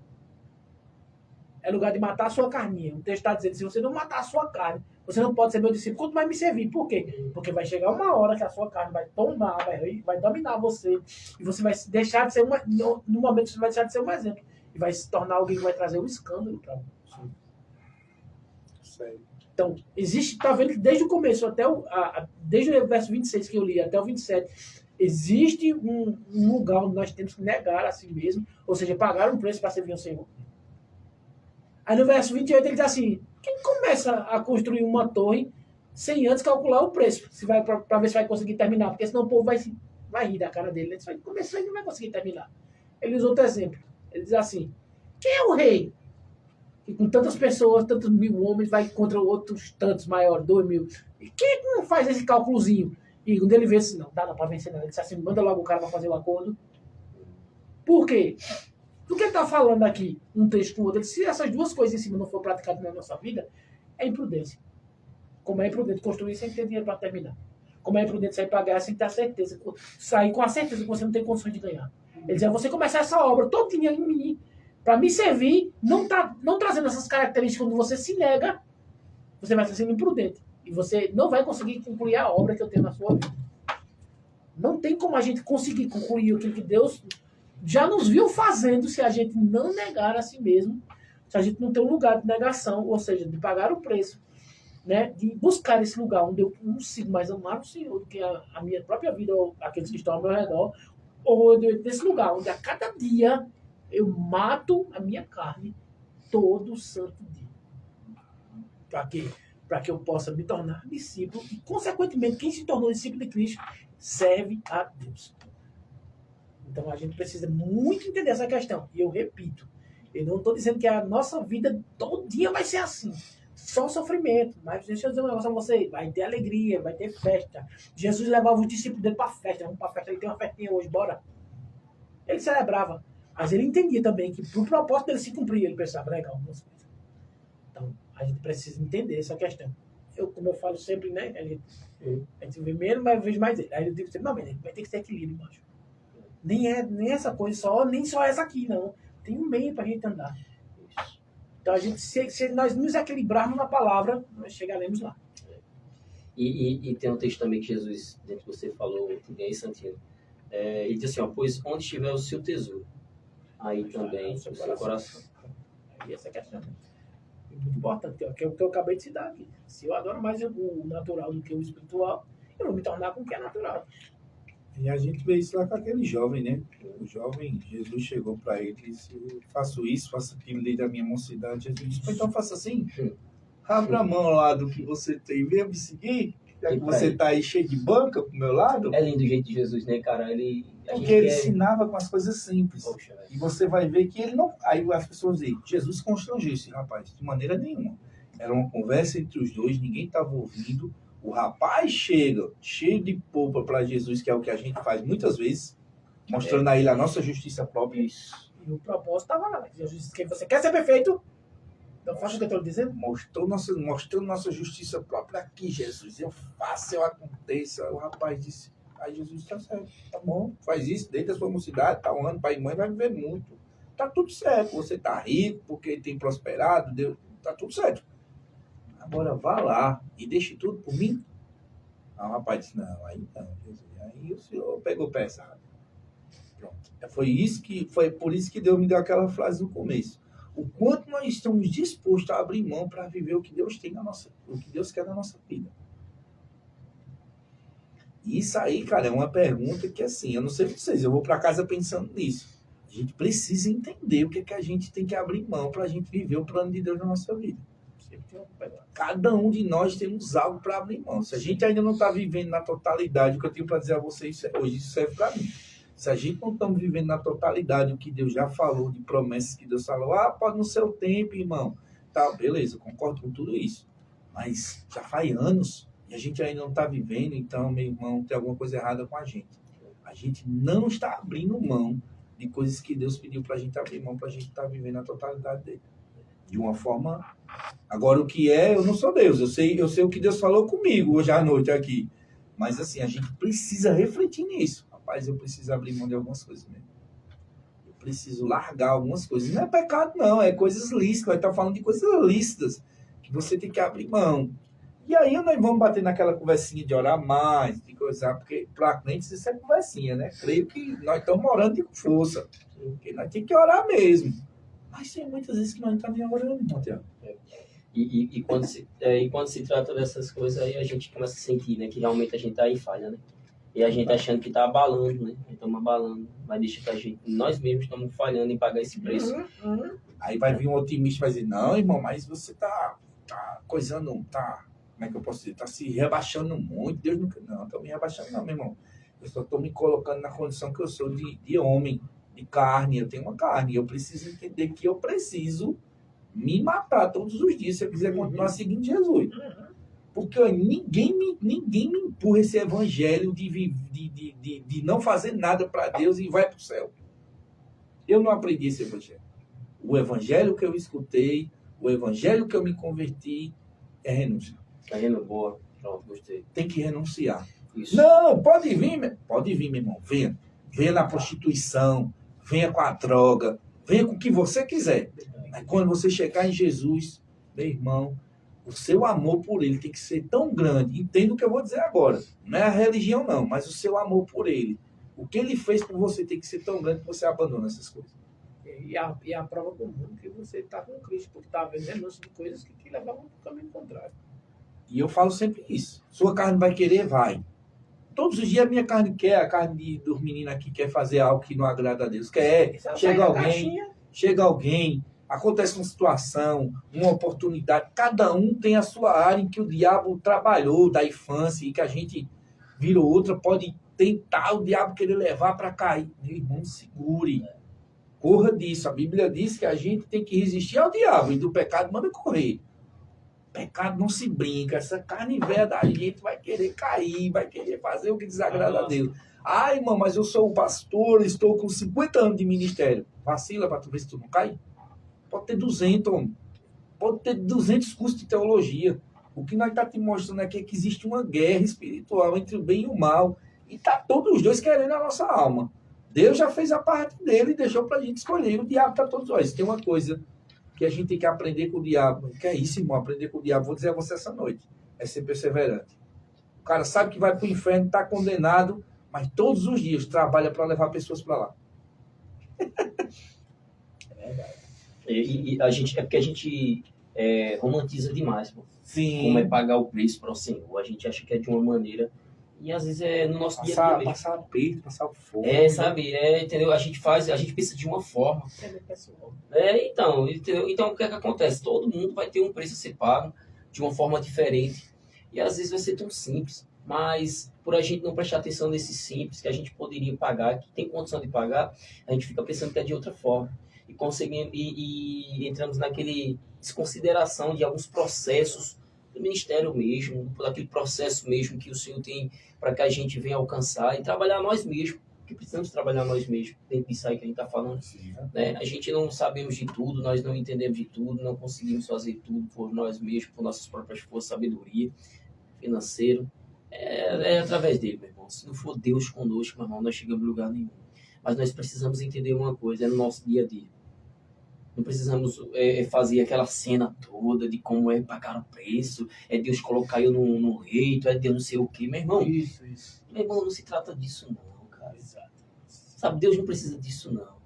É lugar de matar a sua carninha. O texto está dizendo, se você não matar a sua carne, você não pode ser meu discípulo, quanto mais me servir. Por quê? Porque vai chegar uma hora que a sua carne vai tomar, vai dominar você, e você vai deixar de ser no momento você vai deixar de ser um exemplo. E vai se tornar alguém que vai trazer um escândalo para você. Então, existe, tá vendo que desde o começo, desde o verso 26 que eu li até o 27, existe um lugar onde nós temos que negar a si mesmo, ou seja, pagar um preço para servir o Senhor. Aí no verso 28 ele diz assim, quem começa a construir uma torre sem antes calcular o preço, para ver se vai conseguir terminar, porque senão o povo vai rir da cara dele, né? Se vai começar e não vai conseguir terminar. Ele usa outro exemplo, ele diz assim, quem é o rei? Que com tantas pessoas, tantos 1000 homens, vai contra outros tantos maiores, 2000. E quem não faz esse cálculozinho? E quando ele vê assim, não dá para vencer não. Ele diz assim, manda logo o cara para fazer o acordo. Por quê? Do que ele está falando aqui, um texto com o outro, se essas duas coisas em cima não for praticadas na nossa vida, é imprudência. Como é imprudente construir sem ter dinheiro para terminar. Como é imprudente sair para ganhar sem ter a certeza, sair com a certeza que você não tem condições de ganhar. Ele diz, você começar essa obra todinha em mim, para me servir, não trazendo essas características, quando você se nega, você vai estar sendo imprudente. E você não vai conseguir concluir a obra que eu tenho na sua vida. Não tem como a gente conseguir concluir aquilo que Deus já nos viu fazendo se a gente não negar a si mesmo, se a gente não tem um lugar de negação, ou seja, de pagar o preço, né, de buscar esse lugar onde eu consigo mais amar o Senhor do que a minha própria vida, ou aqueles que estão ao meu redor, ou desse lugar onde a cada dia eu mato a minha carne todo santo dia. Para quê? Para que eu possa me tornar discípulo e, consequentemente, quem se tornou discípulo de Cristo serve a Deus. Então, a gente precisa muito entender essa questão. E eu repito, eu não estou dizendo que a nossa vida todo dia vai ser assim. Só sofrimento. Mas deixa eu dizer um negócio a você. Vai ter alegria, vai ter festa. Jesus levava os discípulos dele para a festa. Vamos para a festa, ele tem uma festinha hoje, bora. Ele celebrava. Mas ele entendia também que pro propósito dele se cumprir, ele precisava negar algumas coisas. Então, a gente precisa entender essa questão. Como eu falo sempre, né? A gente vê menos, mas eu vejo mais ele. Aí eu digo sempre, não, mas vai ter que ter equilíbrio, macho. Nem essa coisa só, nem só essa aqui, não. Tem um meio pra gente andar. Então, se nós nos equilibrarmos na palavra, nós chegaremos lá. E tem um texto também que Jesus, dentro que você falou, aí, Santinho, ele diz assim, ó, pois onde estiver o seu tesouro, aí também o seu coração. Aí essa é a questão. muito importante, que é o que eu acabei de citar aqui. Se eu adoro mais o natural do que o espiritual, eu vou me tornar com o que é natural. E a gente vê isso lá com aquele jovem, né? O jovem, Jesus chegou para ele e disse: "Eu faço isso, faço aquilo desde a minha mocidade." Jesus disse: "Então faça assim. Abra a mão lá do que você tem, vem me seguir. Já que você está aí cheio de banca pro meu lado." É lindo o jeito de Jesus, né, cara? A gente Porque ele ensinava com as coisas simples. Poxa, velho. E você vai ver que ele não. Aí as pessoas dizem: Jesus constrangeu esse rapaz. De maneira nenhuma. Era uma conversa entre os dois, ninguém estava ouvindo. O rapaz chega, cheio de polpa para Jesus, que é o que a gente faz muitas vezes, mostrando a ele a nossa justiça própria. Isso. E o propósito estava lá. Jesus disse que você quer ser perfeito? Então faça o que eu estou dizendo. Mostrou nossa justiça própria aqui, Jesus. Eu faço, eu aconteça. O rapaz disse: aí Jesus está certo, tá bom, faz isso, desde a sua mocidade, tá um ano, pai e mãe, vai viver muito. Tá tudo certo, você tá rico, porque tem prosperado, Deus, tá tudo certo. Agora vá lá e deixe tudo por mim. Aí o rapaz disse: não, aí não, Jesus. Aí o senhor pegou pesado. Pronto. Foi por isso que Deus me deu aquela frase no começo. O quanto nós estamos dispostos a abrir mão para viver o que Deus tem o que Deus quer na nossa vida. Isso aí, cara, é uma pergunta que, assim, eu não sei vocês, eu vou para casa pensando nisso. A gente precisa entender o que é que a gente tem que abrir mão para a gente viver o plano de Deus na nossa vida. Cada um de nós temos algo para abrir mão. Se a gente ainda não está vivendo na totalidade, o que eu tenho para dizer a vocês hoje, isso serve para mim. Se a gente não estamos vivendo na totalidade o que Deus já falou, de promessas que Deus falou, pode no seu tempo, irmão. Tá, beleza, concordo com tudo isso. Mas já faz anos e a gente ainda não está vivendo, então, meu irmão, tem alguma coisa errada com a gente. A gente não está abrindo mão de coisas que Deus pediu para a gente abrir mão, para a gente estar vivendo a totalidade dele. De uma forma... Agora, o que é, eu não sou Deus. Eu sei o que Deus falou comigo hoje à noite aqui. Mas, assim, a gente precisa refletir nisso. Rapaz, eu preciso abrir mão de algumas coisas mesmo. Eu preciso largar algumas coisas. Não é pecado, não. É coisas lícitas. Vai estar falando de coisas lícitas que você tem que abrir mão. E aí nós vamos bater naquela conversinha de orar mais, de coisar, porque para crentes isso é conversinha, né? Creio que nós estamos orando de força. Porque nós temos que orar mesmo. Mas tem muitas vezes que nós não estamos nem orando, irmão Tiago. E quando se trata dessas coisas, aí a gente começa a sentir, né, que realmente a gente tá em falha, né? E a gente achando que tá abalando, né? Estamos abalando. Mas deixa que a gente, nós mesmos estamos falhando em pagar esse preço. Aí vai vir um otimista e vai dizer: não, irmão, mas você tá coisando, como é que eu posso dizer? Tá se rebaixando muito. Deus nunca... Não, estou me rebaixando não, meu irmão. Eu só estou me colocando na condição que eu sou de homem, de carne. Eu tenho uma carne. Eu preciso entender que eu preciso me matar todos os dias se eu quiser continuar seguindo Jesus. Porque ninguém me empurra esse evangelho de não fazer nada para Deus e vai para o céu. Eu não aprendi esse evangelho. O evangelho que eu escutei, o evangelho que eu me converti, é renúncia. Tá indo boa. Pronto, gostei. Tem que renunciar. Isso. Não, pode vir, meu irmão. Venha. Venha na prostituição, venha com a droga, venha com o que você quiser. Mas quando você chegar em Jesus, meu irmão, o seu amor por ele tem que ser tão grande. Entenda o que eu vou dizer agora. Não é a religião, não, mas o seu amor por ele. O que ele fez por você tem que ser tão grande que você abandona essas coisas. E a prova comum que você está com Cristo, porque está vendo renúncia de coisas que te levavam para o caminho contrário. E eu falo sempre isso. Sua carne vai querer, vai. Todos os dias a minha carne quer, a carne dos meninos aqui quer fazer algo que não agrada a Deus. Quer, chega alguém, acontece uma situação, uma oportunidade. Cada um tem a sua área em que o diabo trabalhou da infância e que a gente virou outra, pode tentar o diabo querer levar para cair. Meu irmão, segure. Corra disso. A Bíblia diz que a gente tem que resistir ao diabo e do pecado manda correr. Pecado não se brinca. Essa carne velha da gente vai querer cair, vai querer fazer o que desagrada a Deus. Ai, irmão, mas eu sou um pastor, estou com 50 anos de ministério. Vacila para tu ver se tu não cai. Pode ter 200, homem. Pode ter 200 cursos de teologia. O que nós estamos te mostrando aqui é que existe uma guerra espiritual entre o bem e o mal. E tá todos os dois querendo a nossa alma. Deus já fez a parte dele e deixou para a gente escolher. O diabo está todos nós. Tem uma coisa que a gente tem que aprender com o diabo. Que é isso, irmão? Aprender com o diabo. Vou dizer a você essa noite. É ser perseverante. O cara sabe que vai para o inferno, está condenado, mas todos os dias trabalha para levar pessoas para lá. É verdade. E a gente, é porque a gente romantiza demais, pô. Sim. Como é pagar o preço para o Senhor. A gente acha que é de uma maneira, e às vezes é no nosso dia a dia mesmo. Passar aperto, passar fome. Sabe, entendeu? A gente pensa de uma forma. pessoal. Então, entendeu? Então, o que é que acontece? Todo mundo vai ter um preço a ser pago de uma forma diferente. E às vezes vai ser tão simples. Mas, por a gente não prestar atenção nesse simples, que a gente poderia pagar, que tem condição de pagar, a gente fica pensando que é de outra forma. E conseguimos, e entramos naquele desconsideração de alguns processos do ministério mesmo, daquele processo mesmo que o Senhor tem para que a gente venha alcançar e trabalhar nós mesmos. Que precisamos trabalhar nós mesmos, dentro disso aí que a gente está falando. Né? A gente não sabemos de tudo, nós não entendemos de tudo, não conseguimos fazer tudo por nós mesmos, por nossas próprias forças, sabedoria, financeiro. É através dele, meu irmão. Se não for Deus conosco, meu irmão, nós chegamos em lugar nenhum. Mas nós precisamos entender uma coisa, é no nosso dia a dia. Não precisamos fazer aquela cena toda de como é pagar o preço, é Deus colocar eu no reito, é Deus não sei o quê. Meu irmão, Isso. meu irmão, não se trata disso não, cara. Exato. Sabe, Deus não precisa disso não.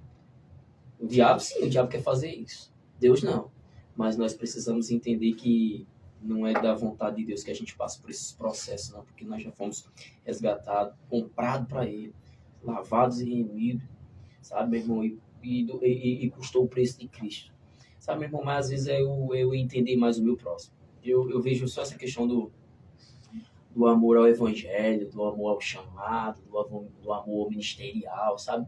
O diabo, sim, o diabo quer fazer isso. Deus não. Mas nós precisamos entender que não é da vontade de Deus que a gente passe por esses processos, não. Porque nós já fomos resgatados, comprados para Ele, lavados e remidos, sabe, meu irmão? E custou o preço de Cristo. Sabe, meu irmão, mas às vezes eu entender mais o meu próximo. Eu vejo só essa questão do amor ao evangelho, do amor ao chamado, do amor ministerial, sabe?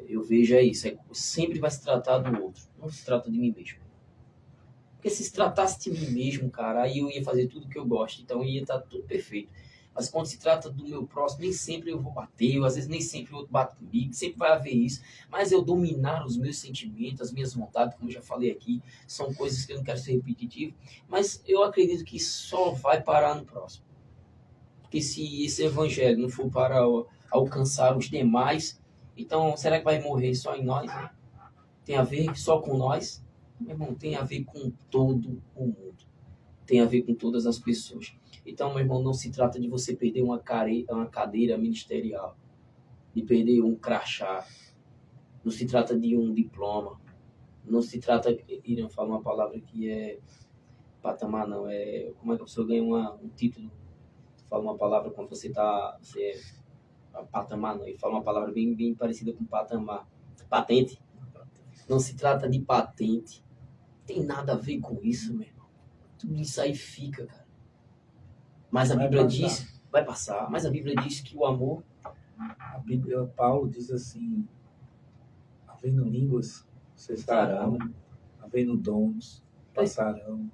Eu vejo isso. Sempre vai se tratar do outro. Não se trata de mim mesmo. Porque se tratasse de mim mesmo, cara, aí eu ia fazer tudo que eu gosto. Então ia estar tudo perfeito. Mas quando se trata do meu próximo, nem sempre eu vou bater, às vezes nem sempre o outro bate comigo, sempre vai haver isso. Mas eu dominar os meus sentimentos, as minhas vontades, como eu já falei aqui, são coisas que eu não quero ser repetitivo, mas eu acredito que só vai parar no próximo. Porque se esse evangelho não for para alcançar os demais, então será que vai morrer só em nós? Né? Tem a ver só com nós? Meu irmão, tem a ver com todo o mundo. Tem a ver com todas as pessoas. Então, meu irmão, não se trata de você perder uma cadeira ministerial, de perder um crachá, não se trata de um diploma, não se trata, Irã fala uma palavra que é patamar, não, como é que a pessoa ganha um título, fala uma palavra quando você patamar, não, ele fala uma palavra bem, bem parecida com patamar, patente, não se trata de patente, não tem nada a ver com isso, meu irmão, tudo isso aí fica, cara. Mas a Bíblia diz, vai passar, mas a Bíblia diz que o amor... A Bíblia, Paulo diz assim, havendo línguas, cessarão, havendo dons, passarão.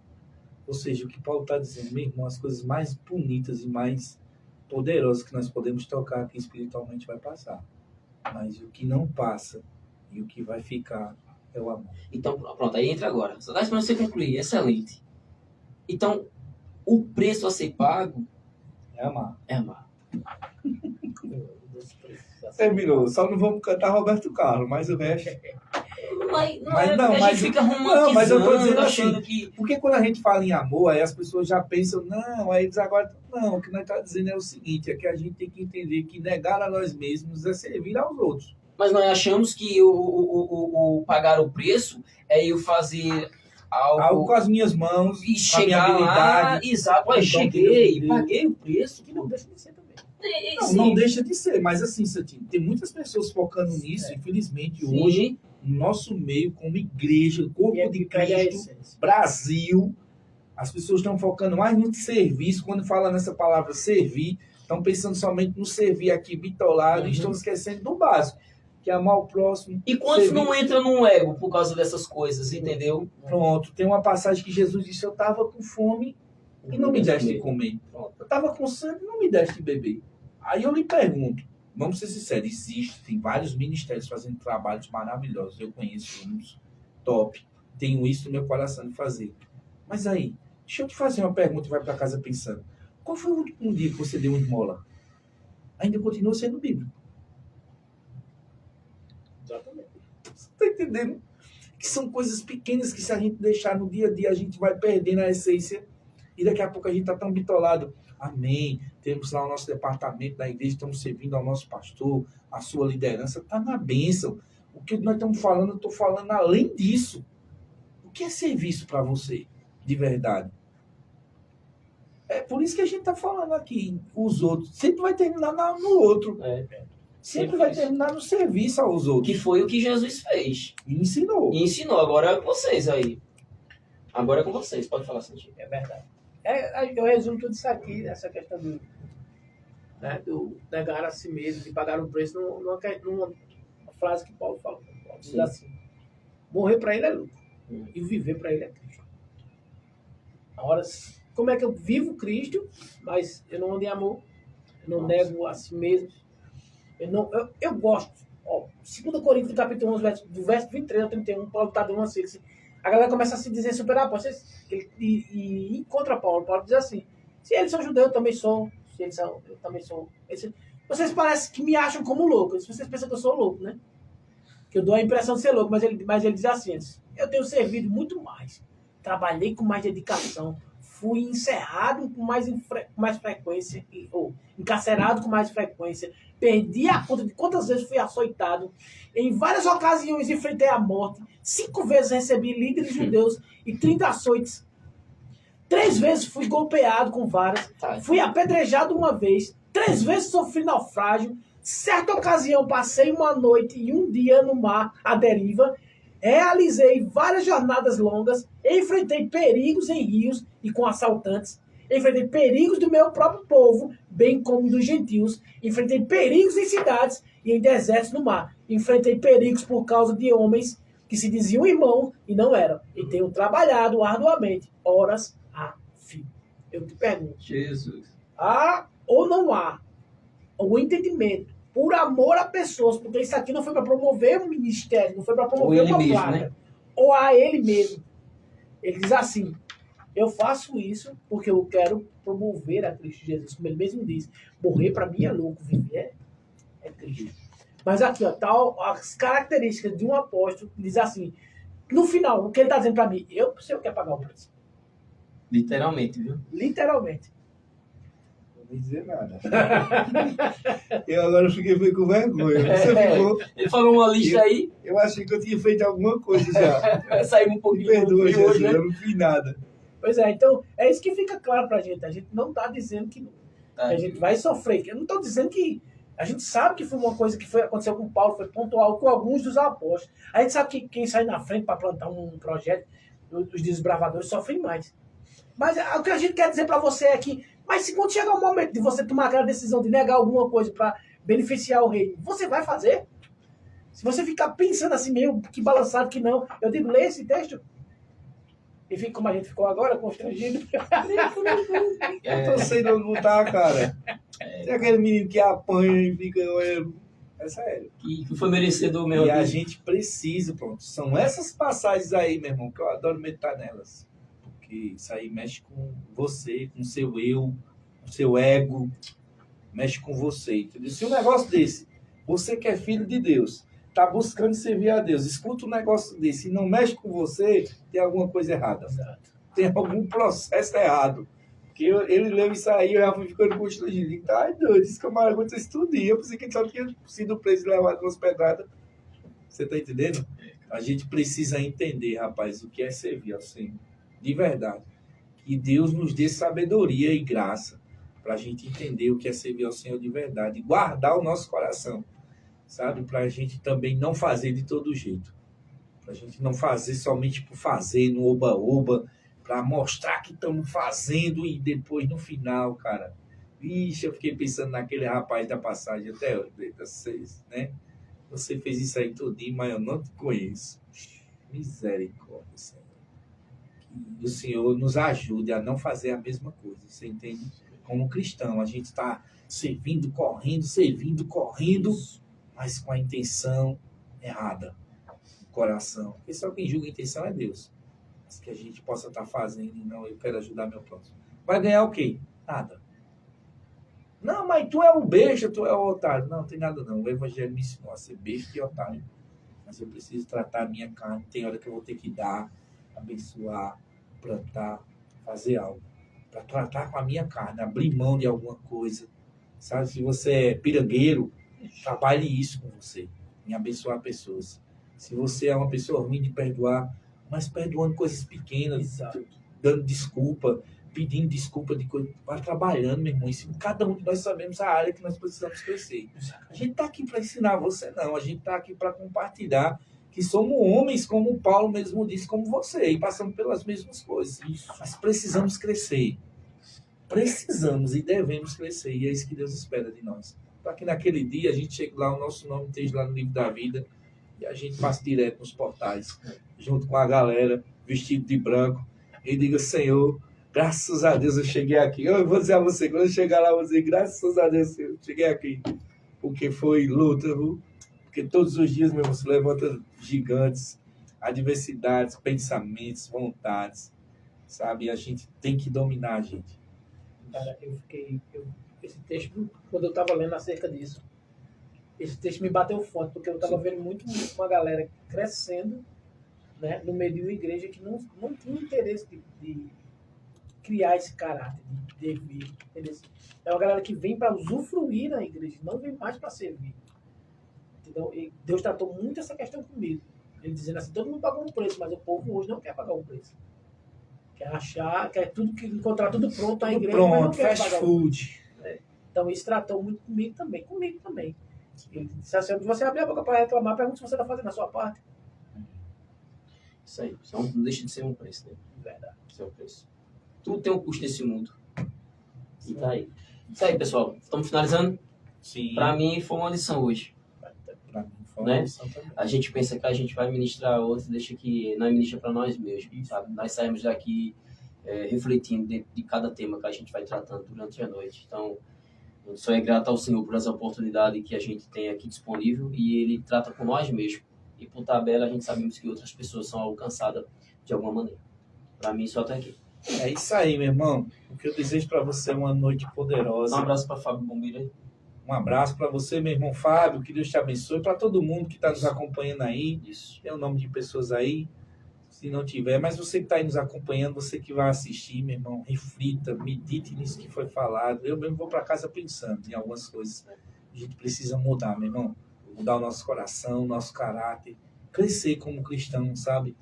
Ou seja, o que Paulo está dizendo, meu irmão, as coisas mais bonitas e mais poderosas que nós podemos tocar aqui espiritualmente vai passar. Mas o que não passa e o que vai ficar é o amor. Então, pronto, aí entra agora. Só dá para você concluir, excelente. Então, o preço a ser pago é amar. É amar. Terminou. Só não vamos cantar Roberto Carlos, mas o resto... A gente fica romantizando, mas eu tô dizendo achando assim, que... Porque quando a gente fala em amor, aí as pessoas já pensam, não, aí eles agora... Não, o que nós estamos dizendo é o seguinte, é que a gente tem que entender que negar a nós mesmos é servir aos outros. Mas nós achamos que o pagar o preço é eu fazer... Algo com as minhas mãos, e chegar lá, exato, eu cheguei, paguei o preço, que não deixa de ser também. Não deixa de ser, mas assim, Santinho, tem muitas pessoas focando nisso, infelizmente, hoje, no nosso meio, como igreja, corpo de Cristo, Brasil, as pessoas estão focando mais no serviço, quando fala nessa palavra servir, estão pensando somente no servir aqui, bitolado, e estão esquecendo do básico. Que é amar o próximo. E quantos não entram no ego por causa dessas coisas, entendeu? Pronto, tem uma passagem que Jesus disse, eu estava com fome e não me deste de comer. Pronto. Eu estava com sede e não me deste de beber. Aí eu lhe pergunto, vamos ser sinceros, tem vários ministérios fazendo trabalhos maravilhosos, eu conheço uns top, tenho isso no meu coração de fazer. Mas aí, deixa eu te fazer uma pergunta e vai para casa pensando, qual foi o último dia que você deu uma esmola? Ainda continua sendo bíblico. Exatamente. Você está entendendo? Que são coisas pequenas que se a gente deixar no dia a dia, a gente vai perdendo a essência e daqui a pouco a gente está tão bitolado. Amém. Temos lá o nosso departamento da igreja, estamos servindo ao nosso pastor, a sua liderança, está na bênção. O que nós estamos falando, eu estou falando além disso. que é serviço para você, de verdade? É por isso que a gente está falando aqui. Os outros sempre vai terminar no outro. Sempre vai terminar no serviço aos outros. Que foi o que Jesus fez. E ensinou. E ensinou. Agora é com vocês aí. Agora é com vocês. Pode falar, Santinho. É verdade. Eu resumo tudo isso aqui, essa questão do negar a si mesmo, de pagar um preço, numa frase que Paulo fala. Paulo diz assim: morrer para ele é lucro. E viver para ele é Cristo. Agora, como é que eu vivo Cristo, mas eu não ando em amor? Eu não nego a si mesmo. Eu gosto. Ó, 2 Coríntios, capítulo 11, do verso 23 ao 31, Paulo está dando assim. A galera começa a se dizer super apóstolos. E contra Paulo diz assim: se eles são judeus, eu também sou. Se eles são, eu também sou. Vocês parecem que me acham como louco. Vocês pensam que eu sou louco, né? Que eu dou a impressão de ser louco, mas ele diz assim: eu tenho servido muito mais. Trabalhei com mais dedicação. Fui encerrado com mais frequência, ou encarcerado com mais frequência. Perdi a conta de quantas vezes fui açoitado. Em várias ocasiões enfrentei a morte. 5 vezes recebi líderes judeus e 30 açoites. 3 vezes fui golpeado com varas. Fui apedrejado uma vez. 3 vezes sofri naufrágio. Certa ocasião passei uma noite e um dia no mar à deriva. Realizei várias jornadas longas. Enfrentei perigos em rios e com assaltantes. Enfrentei perigos do meu próprio povo, bem como dos gentios. Enfrentei perigos em cidades e em desertos no mar. Enfrentei perigos por causa de homens que se diziam irmãos e não eram. E tenho trabalhado arduamente, horas a fio. Eu te pergunto: Jesus. há ou não há o entendimento por amor a pessoas? Porque isso aqui não foi para promover um ministério, não foi para promover uma placa. Né? Ou a ele mesmo. Ele diz assim: eu faço isso porque eu quero promover a Cristo Jesus. Como ele mesmo diz: morrer para mim é louco, viver é Cristo. Mas aqui, ó, as características de um apóstolo, diz assim, no final, o que ele está dizendo para mim: o senhor quer pagar o preço. Literalmente, viu? Literalmente. Não vou dizer nada. Eu agora fiquei com vergonha. Você ficou... Ele falou uma lista aí. Eu achei que eu tinha feito alguma coisa já. Saímos um pouquinho. Perdoa, Jesus, hoje, né? eu não fiz nada. Pois é, então é isso que fica claro pra gente. A gente não está dizendo que a gente vai sofrer. Eu não estou dizendo que... A gente sabe que foi uma coisa que aconteceu com Paulo, foi pontual com alguns dos apóstolos. A gente sabe que quem sai na frente para plantar um projeto, os desbravadores sofrem mais. Mas o que a gente quer dizer para você é que, mas se quando chegar o momento de você tomar aquela decisão de negar alguma coisa para beneficiar o reino, você vai fazer? Se você ficar pensando assim, meio que balançado que não, eu digo, lê esse texto. E fica como a gente ficou agora, constrangido. Eu tô sem lutar, cara. Tem aquele menino que apanha e fica... É sério. Que foi merecedor mesmo. E a gente precisa, pronto. São essas passagens aí, meu irmão, que eu adoro meditar nelas. Porque isso aí mexe com você, com o seu eu, com o seu ego. Mexe com você, entendeu? Se um negócio desse, você que é filho de Deus, tá buscando servir a Deus, escuta um negócio desse e não mexe com você, tem alguma coisa errada. Exato. Tem algum processo errado. Porque ele leu isso aí, eu já fui ficando constrangido. E tá doido, esse camarada aconteceu isso tudo. Eu pensei que ele só tinha sido preso e levado umas pedradas. Você tá entendendo? A gente precisa entender, rapaz, o que é servir ao Senhor. De verdade. Que Deus nos dê sabedoria e graça para a gente entender o que é servir ao Senhor de verdade. E guardar o nosso coração. Sabe? Para a gente também não fazer de todo jeito. Para a gente não fazer somente por fazer, no oba-oba, para mostrar que estamos fazendo e depois no final, cara. Vixe, eu fiquei pensando naquele rapaz da passagem até hoje, vocês, né? Você fez isso aí tudinho, mas eu não te conheço. Misericórdia, Senhor. Que o Senhor nos ajude a não fazer a mesma coisa, você entende? Como cristão, a gente está servindo, correndo, mas com a intenção errada no coração. Porque só quem julga a intenção é Deus. Mas que a gente possa estar fazendo e não, eu quero ajudar meu próximo. Vai ganhar o quê? Nada. Não, mas tu é o besta, tu é o otário. Não, tem nada não. O Evangelho me ensinou a ser besta e otário. Mas eu preciso tratar a minha carne. Tem hora que eu vou ter que dar, abençoar, plantar, fazer algo. Para tratar com a minha carne, abrir mão de alguma coisa. Sabe, se você é pirangueiro, trabalhe isso com você, em abençoar pessoas. Se você é uma pessoa ruim de perdoar, mas perdoando coisas pequenas, Exato. dando desculpa, pedindo desculpa de coisa, vai trabalhando, meu irmão. Isso, cada um de nós sabemos a área que nós precisamos crescer. A gente está aqui para ensinar você, não. A gente está aqui para compartilhar que somos homens, como o Paulo mesmo disse, como você, e passamos pelas mesmas coisas. Isso. Mas precisamos crescer. Precisamos e devemos crescer. E é isso que Deus espera de nós. Para que naquele dia a gente chegue lá, o nosso nome esteja lá no livro da vida e a gente passe direto nos portais, junto com a galera, vestido de branco, e diga: Senhor, graças a Deus eu cheguei aqui. Eu vou dizer a você, quando eu chegar lá, eu vou dizer: graças a Deus eu cheguei aqui. Porque foi luta, viu? Porque todos os dias, meu irmão, se levanta gigantes, adversidades, pensamentos, vontades, sabe? E a gente tem que dominar a gente. Cara, esse texto, quando eu estava lendo acerca disso, esse texto me bateu forte, porque eu estava vendo muito uma galera crescendo, né, no meio de uma igreja que não tinha interesse de criar esse caráter, de servir. Entendeu? É uma galera que vem para usufruir na igreja, não vem mais para servir. Entendeu? E Deus tratou muito essa questão comigo. Ele dizendo assim: todo mundo pagou um preço, mas o povo hoje não quer pagar um preço. Quer achar, encontrar tudo pronto na igreja, mas não Pronto, quer fast pagar food. Então isso tratou muito comigo também. Ele disse assim: se você abrir a boca para reclamar, pergunta se você está fazendo a sua parte. Isso aí. Isso não deixa de ser um preço, né? Verdade. Isso é um preço. Tudo tem um custo nesse mundo. E tá aí. Isso aí, pessoal. Estamos finalizando. Sim. Para mim foi uma lição hoje. Pra mim foi uma Né? lição também. A gente pensa que a gente vai ministrar a outros, deixa que não ministra para nós mesmos, sabe? Nós saímos daqui refletindo de cada tema que a gente vai tratando durante a noite. Então, eu só é grato ao Senhor por essa oportunidade que a gente tem aqui disponível e Ele trata com nós mesmos. E por tabela, a gente sabemos que outras pessoas são alcançadas de alguma maneira. Para mim, só até aqui. É isso aí, meu irmão. O que eu desejo para você é uma noite poderosa. Um abraço para Fábio Bombeiro aí. Um abraço para você, meu irmão Fábio. Que Deus te abençoe. Para todo mundo que está nos acompanhando aí. Isso. Tem o nome de pessoas aí. Se não tiver, mas você que está aí nos acompanhando, você que vai assistir, meu irmão, reflita, medite nisso que foi falado. Eu mesmo vou para casa pensando em algumas coisas. A gente precisa mudar, meu irmão. Mudar o nosso coração, o nosso caráter. Crescer como cristão, sabe?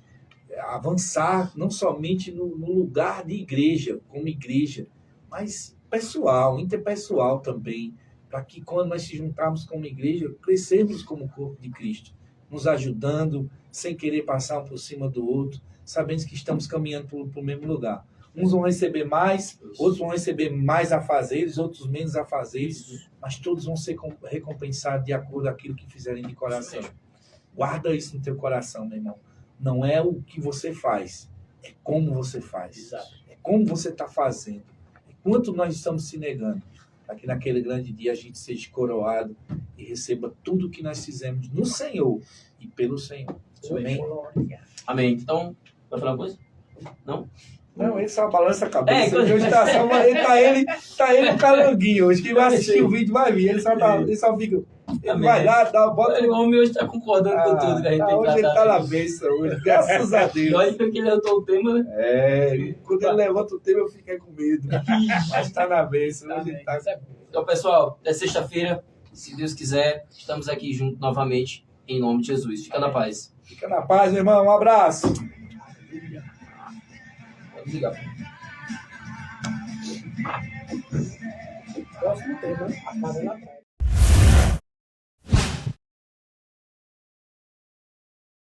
Avançar não somente no lugar de igreja, como igreja, mas pessoal, interpessoal também, para que quando nós se juntarmos como igreja, crescermos como corpo de Cristo, nos ajudando, sem querer passar um por cima do outro, sabendo que estamos caminhando para o mesmo lugar. Uns vão receber mais, outros vão receber mais afazeres, outros menos afazeres, mas todos vão ser recompensados de acordo com aquilo que fizerem de coração. Guarda isso no teu coração, meu irmão. Não é o que você faz, é como você faz. Exato. É como você está fazendo. É quanto nós estamos se negando para que naquele grande dia a gente seja coroado e receba tudo o que nós fizemos no Senhor e pelo Senhor. Amém? Amém. Então, vai falar uma coisa? Não? Não, ele só balança a cabeça. É, Hoje tá ele no calanguinho. Hoje quem vai assistir o vídeo vai vir. Ele só fica. Ele Amém. vai lá, bota. O homem hoje está concordando com tudo que a gente tem hoje ele tratado. tá na bênção, hoje, graças a E Deus. olha que ele levantou o tema, né? Quando ele levanta o tema, eu fiquei com medo. Mas tá na bênção. Hoje ele tá. Então, pessoal, é sexta-feira. Se Deus quiser, estamos aqui juntos novamente, em nome de Jesus. Fica na paz. Fica na paz, meu irmão. Um abraço. Vamos ligar. Próximo tema, a casa lá atrás.